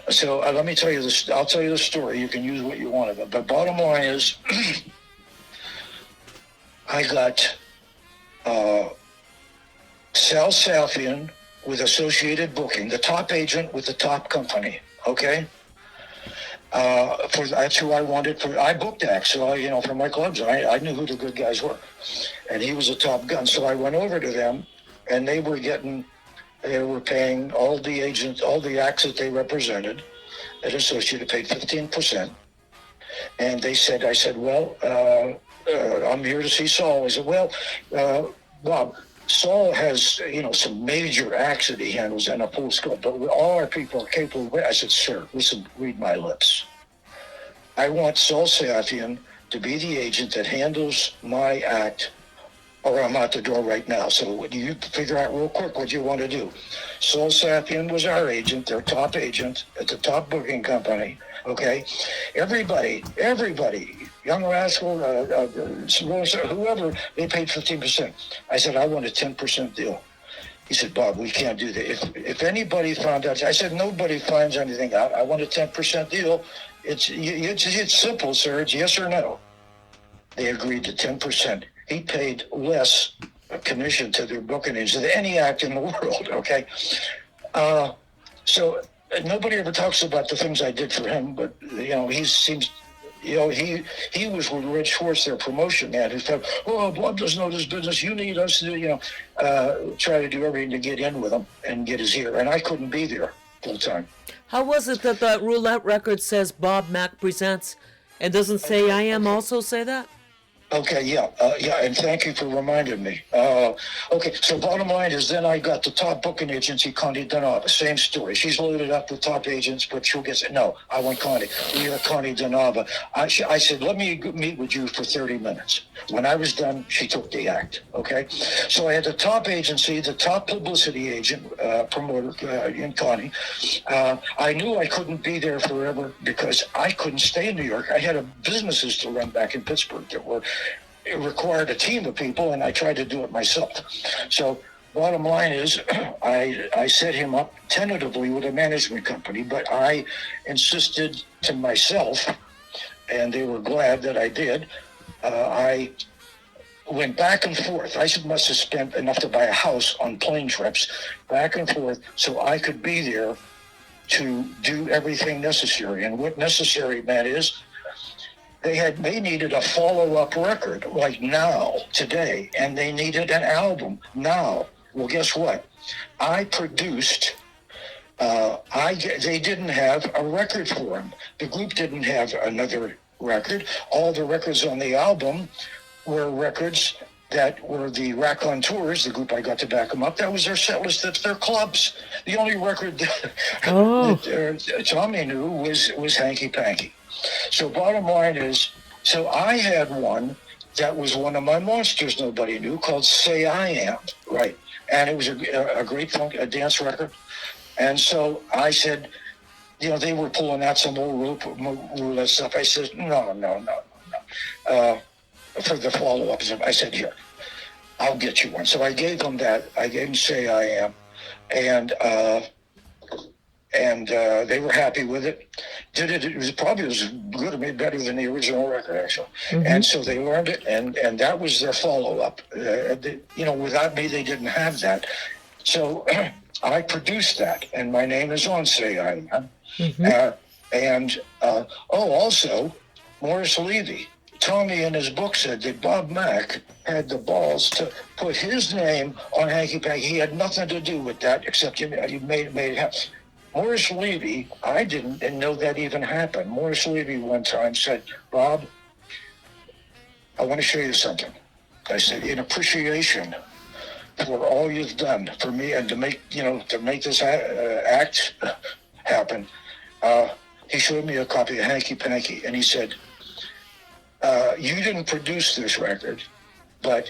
So let me tell you this. I'll tell you the story. You can use what you want of it. But bottom line is, I got Sal Safian with Associated Booking, the top agent with the top company. Okay. That's who I wanted. I booked acts, so for my clubs, I knew who the good guys were, and he was a top gun. So I went over to them, and they were paying all the agents, all the acts that they represented at Associated paid 15%, and I said, well, I'm here to see Saul. I said, well, Bob, Saul has, some major acts that he handles and a full scope, but all our people are capable of it. I said, sir, listen, read my lips. I want Saul Safian to be the agent that handles my act, or I'm out the door right now. So you figure out real quick what you want to do. Saul Safian was our agent, their top agent at the top booking company. Okay, everybody, Young Rascal, whoever, they paid 15%. I said, I want a 10% deal. He said, Bob, we can't do that. If anybody found out, I said, nobody finds anything out. I want a 10% deal. It's simple, sir. It's yes or no. They agreed to 10%. He paid less commission to their booking agents than any act in the world. Okay, so nobody ever talks about the things I did for him, but he seems. He was with Red Schwartz, their promotion man, who thought, "Oh, Bob doesn't know this business. You need us to, try to do everything to get in with him and get his ear." And I couldn't be there full time. How was it that the roulette record says Bob Mack presents and doesn't say I am also say that? Okay, yeah, and thank you for reminding me. Okay, so bottom line is then I got the top booking agency, Connie Donava. Same story. She's loaded up the top agents, but she'll get, no, I want Connie. We got Connie Donava. I said, let me meet with you for 30 minutes. When I was done, she took the act, okay? So I had the top agency, the top publicity agent, promoter in Connie. I knew I couldn't be there forever because I couldn't stay in New York. I had businesses to run back in Pittsburgh that were, it required a team of people, and I tried to do it myself. So bottom line is, I set him up tentatively with a management company, but I insisted to myself, and they were glad that I did. I went back and forth. I must have spent enough to buy a house on plane trips, back and forth, so I could be there to do everything necessary. And what necessary meant is, they needed a follow-up record, like now, today, and they needed an album now. Well, guess what? I produced, they didn't have a record for him. The group didn't have another record. All the records on the album were records that were the Raconteurs, the group I got to back them up. That was their set list at their clubs. The only record that Tommy knew was Hanky Panky. So bottom line is, so I had one that was one of my monsters nobody knew called Say I Am, right? And it was a great a dance record. And so I said, they were pulling out some old roulette stuff. I said, no. For the follow-up, I said, here, I'll get you one. So I gave them that. I gave them Say I Am. And they were happy with it. It was probably as good or maybe better than the original record, actually. Mm-hmm. And so they learned it, and that was their follow-up. Without me, they didn't have that. So I produced that, and my name is on Say I Am. Mm-hmm. Also, Morris Levy. Tommy in his book said that Bob Mack had the balls to put his name on Hanky Panky. He had nothing to do with that, except he made it happen. Morris Levy, I didn't know that even happened. Morris Levy one time said, Bob, I want to show you something. I said, in appreciation for all you've done for me and to make this act happen, he showed me a copy of Hanky Panky, and he said, you didn't produce this record, but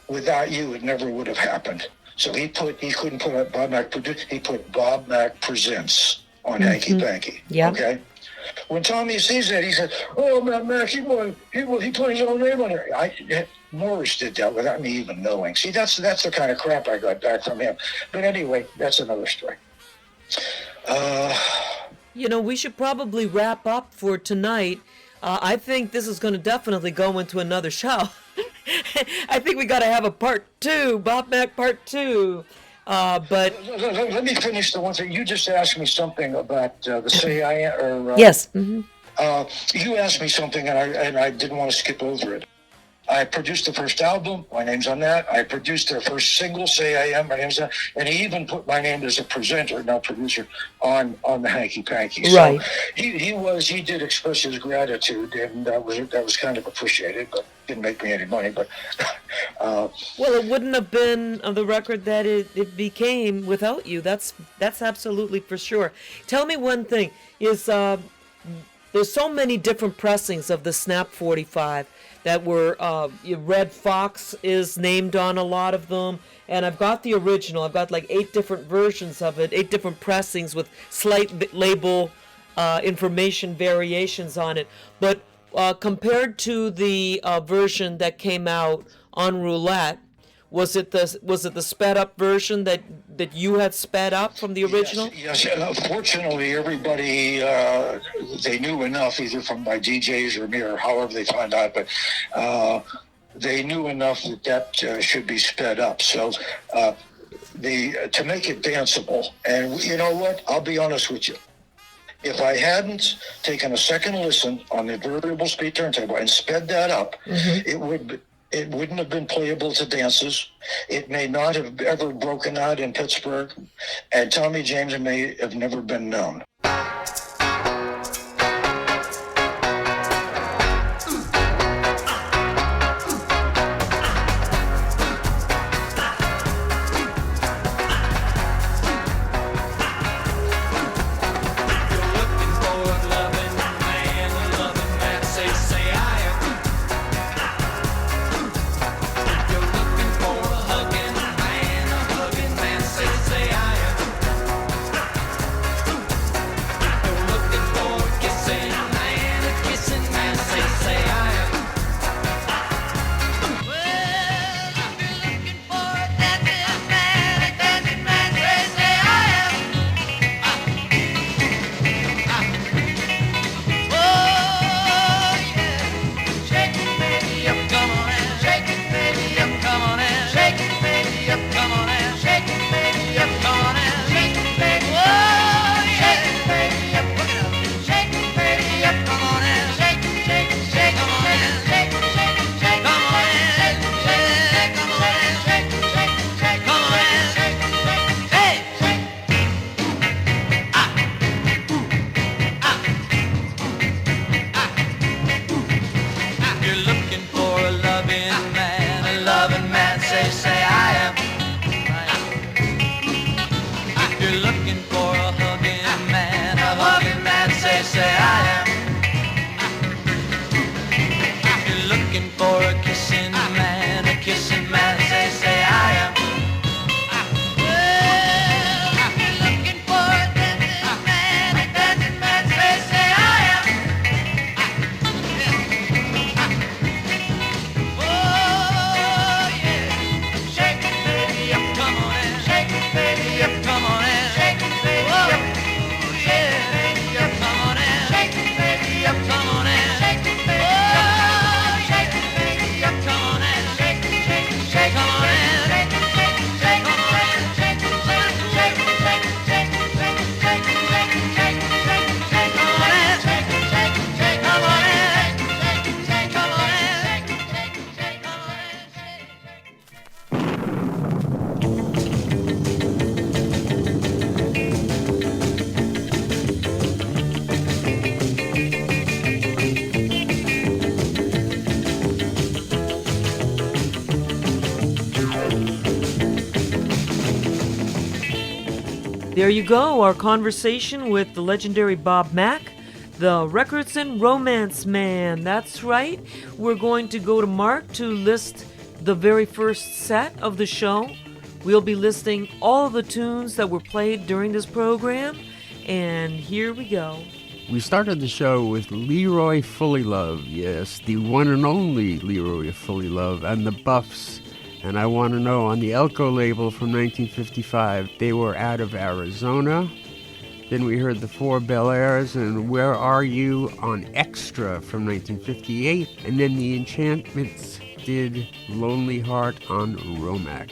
without you, it never would have happened. So he couldn't put up Bob Mack produce. He put Bob Mack Presents on Hanky Panky. Yeah. Okay. When Tommy sees that, he said, "Oh, Mack, he put his own name on it." Morris did that without me even knowing. See, that's the kind of crap I got back from him. But anyway, that's another story. We should probably wrap up for tonight. I think this is going to definitely go into another show. I think we got to have a part 2, Bob Mack part 2. But let me finish the one thing. You just asked me something about the Say I Am. Yes. Mm-hmm. You asked me something, and I didn't want to skip over it. I produced the first album. My name's on that. I produced their first single, Say I Am. My name's on, and he even put my name as a presenter, not producer, on the Hanky Panky. Right. So he did express his gratitude, and that was kind of appreciated, but didn't make me any money. But well, it wouldn't have been the record that it became without you. That's absolutely for sure. Tell me one thing: is there's so many different pressings of the Snap 45. That were, Red Fox is named on a lot of them. And I've got the original. I've got like 8 different versions of it, 8 different pressings with slight label information variations on it. But compared to the version that came out on Roulette, was it the sped up version that you had sped up from the original? Yes. Fortunately, everybody they knew enough, either from my DJs or me or however they found out, but they knew enough that should be sped up. So to make it danceable, and you know what? I'll be honest with you. If I hadn't taken a second listen on the variable speed turntable and sped that up, it wouldn't have been playable to dances. It may not have ever broken out in Pittsburgh, and Tommy James may have never been known. There you go, our conversation with the legendary Bob Mack, the Records and Romance Man. That's right. We're going to go to Mark to list the very first set of the show. We'll be listing all of the tunes that were played during this program, and here we go. We started the show with Leroy Fullylove, yes, the one and only Leroy Fullylove, and the Buffs. And I Want to Know on the Elko label from 1955. They were out of Arizona. Then we heard the Four Bel Airs and Where Are You on Extra from 1958. And then the Enchantments did Lonely Heart on Romac.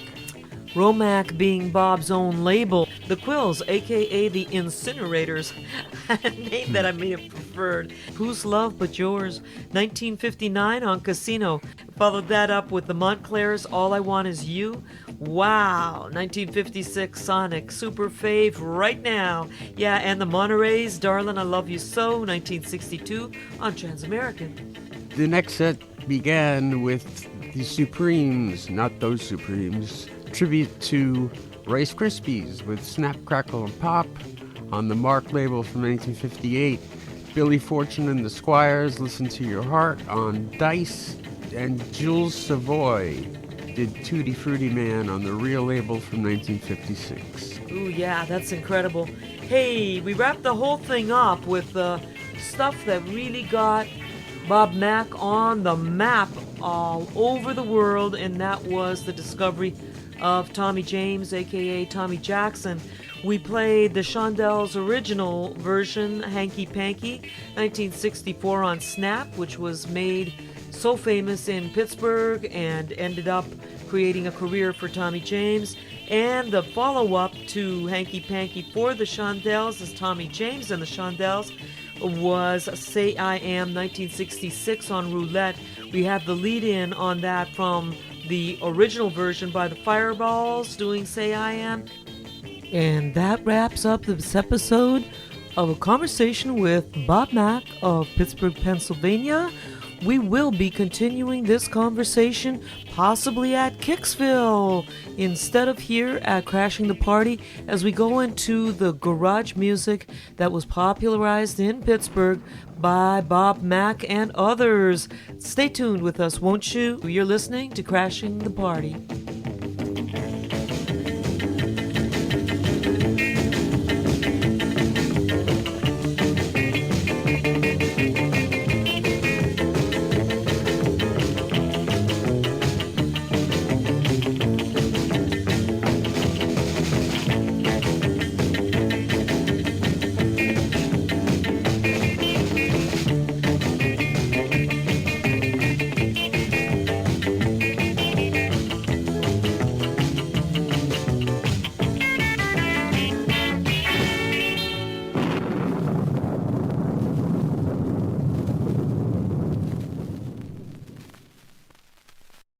Romac being Bob's own label. The Quills, a.k.a. the Incinerators, a name that I may have preferred. Whose Love But Yours, 1959 on Casino. Followed that up with the Montclairs, All I Want Is You. Wow, 1956 Sonic, super fave right now. Yeah, and the Monterey's, Darlin' I Love You So, 1962 on Transamerican. The next set began with the Supremes, not those Supremes. Tribute to Rice Krispies with Snap, Crackle, and Pop on the Mark label from 1958. Billy Fortune and the Squires, Listen to Your Heart on Dice. And Jules Savoy did Tutti Frutti Man on the Real label from 1956. Ooh, yeah, that's incredible. Hey, we wrapped the whole thing up with stuff that really got Bob Mack on the map all over the world, and that was the discovery of Tommy James, a.k.a. Tommy Jackson. We played the Shondells' original version, Hanky Panky, 1964 on Snap, which was made so famous in Pittsburgh and ended up creating a career for Tommy James. And the follow-up to Hanky Panky for the Shondells as Tommy James and the Shondells was Say I Am 1966 on Roulette. We have the lead-in on that from the original version by the Fireballs doing Say I Am. And that wraps up this episode of a conversation with Bob Mack of Pittsburgh, Pennsylvania. We will be continuing this conversation possibly at Kicksville instead of here at Crashing the Party as we go into the garage music that was popularized in Pittsburgh by Bob Mack and others. Stay tuned with us, won't you? You're listening to Crashing the Party.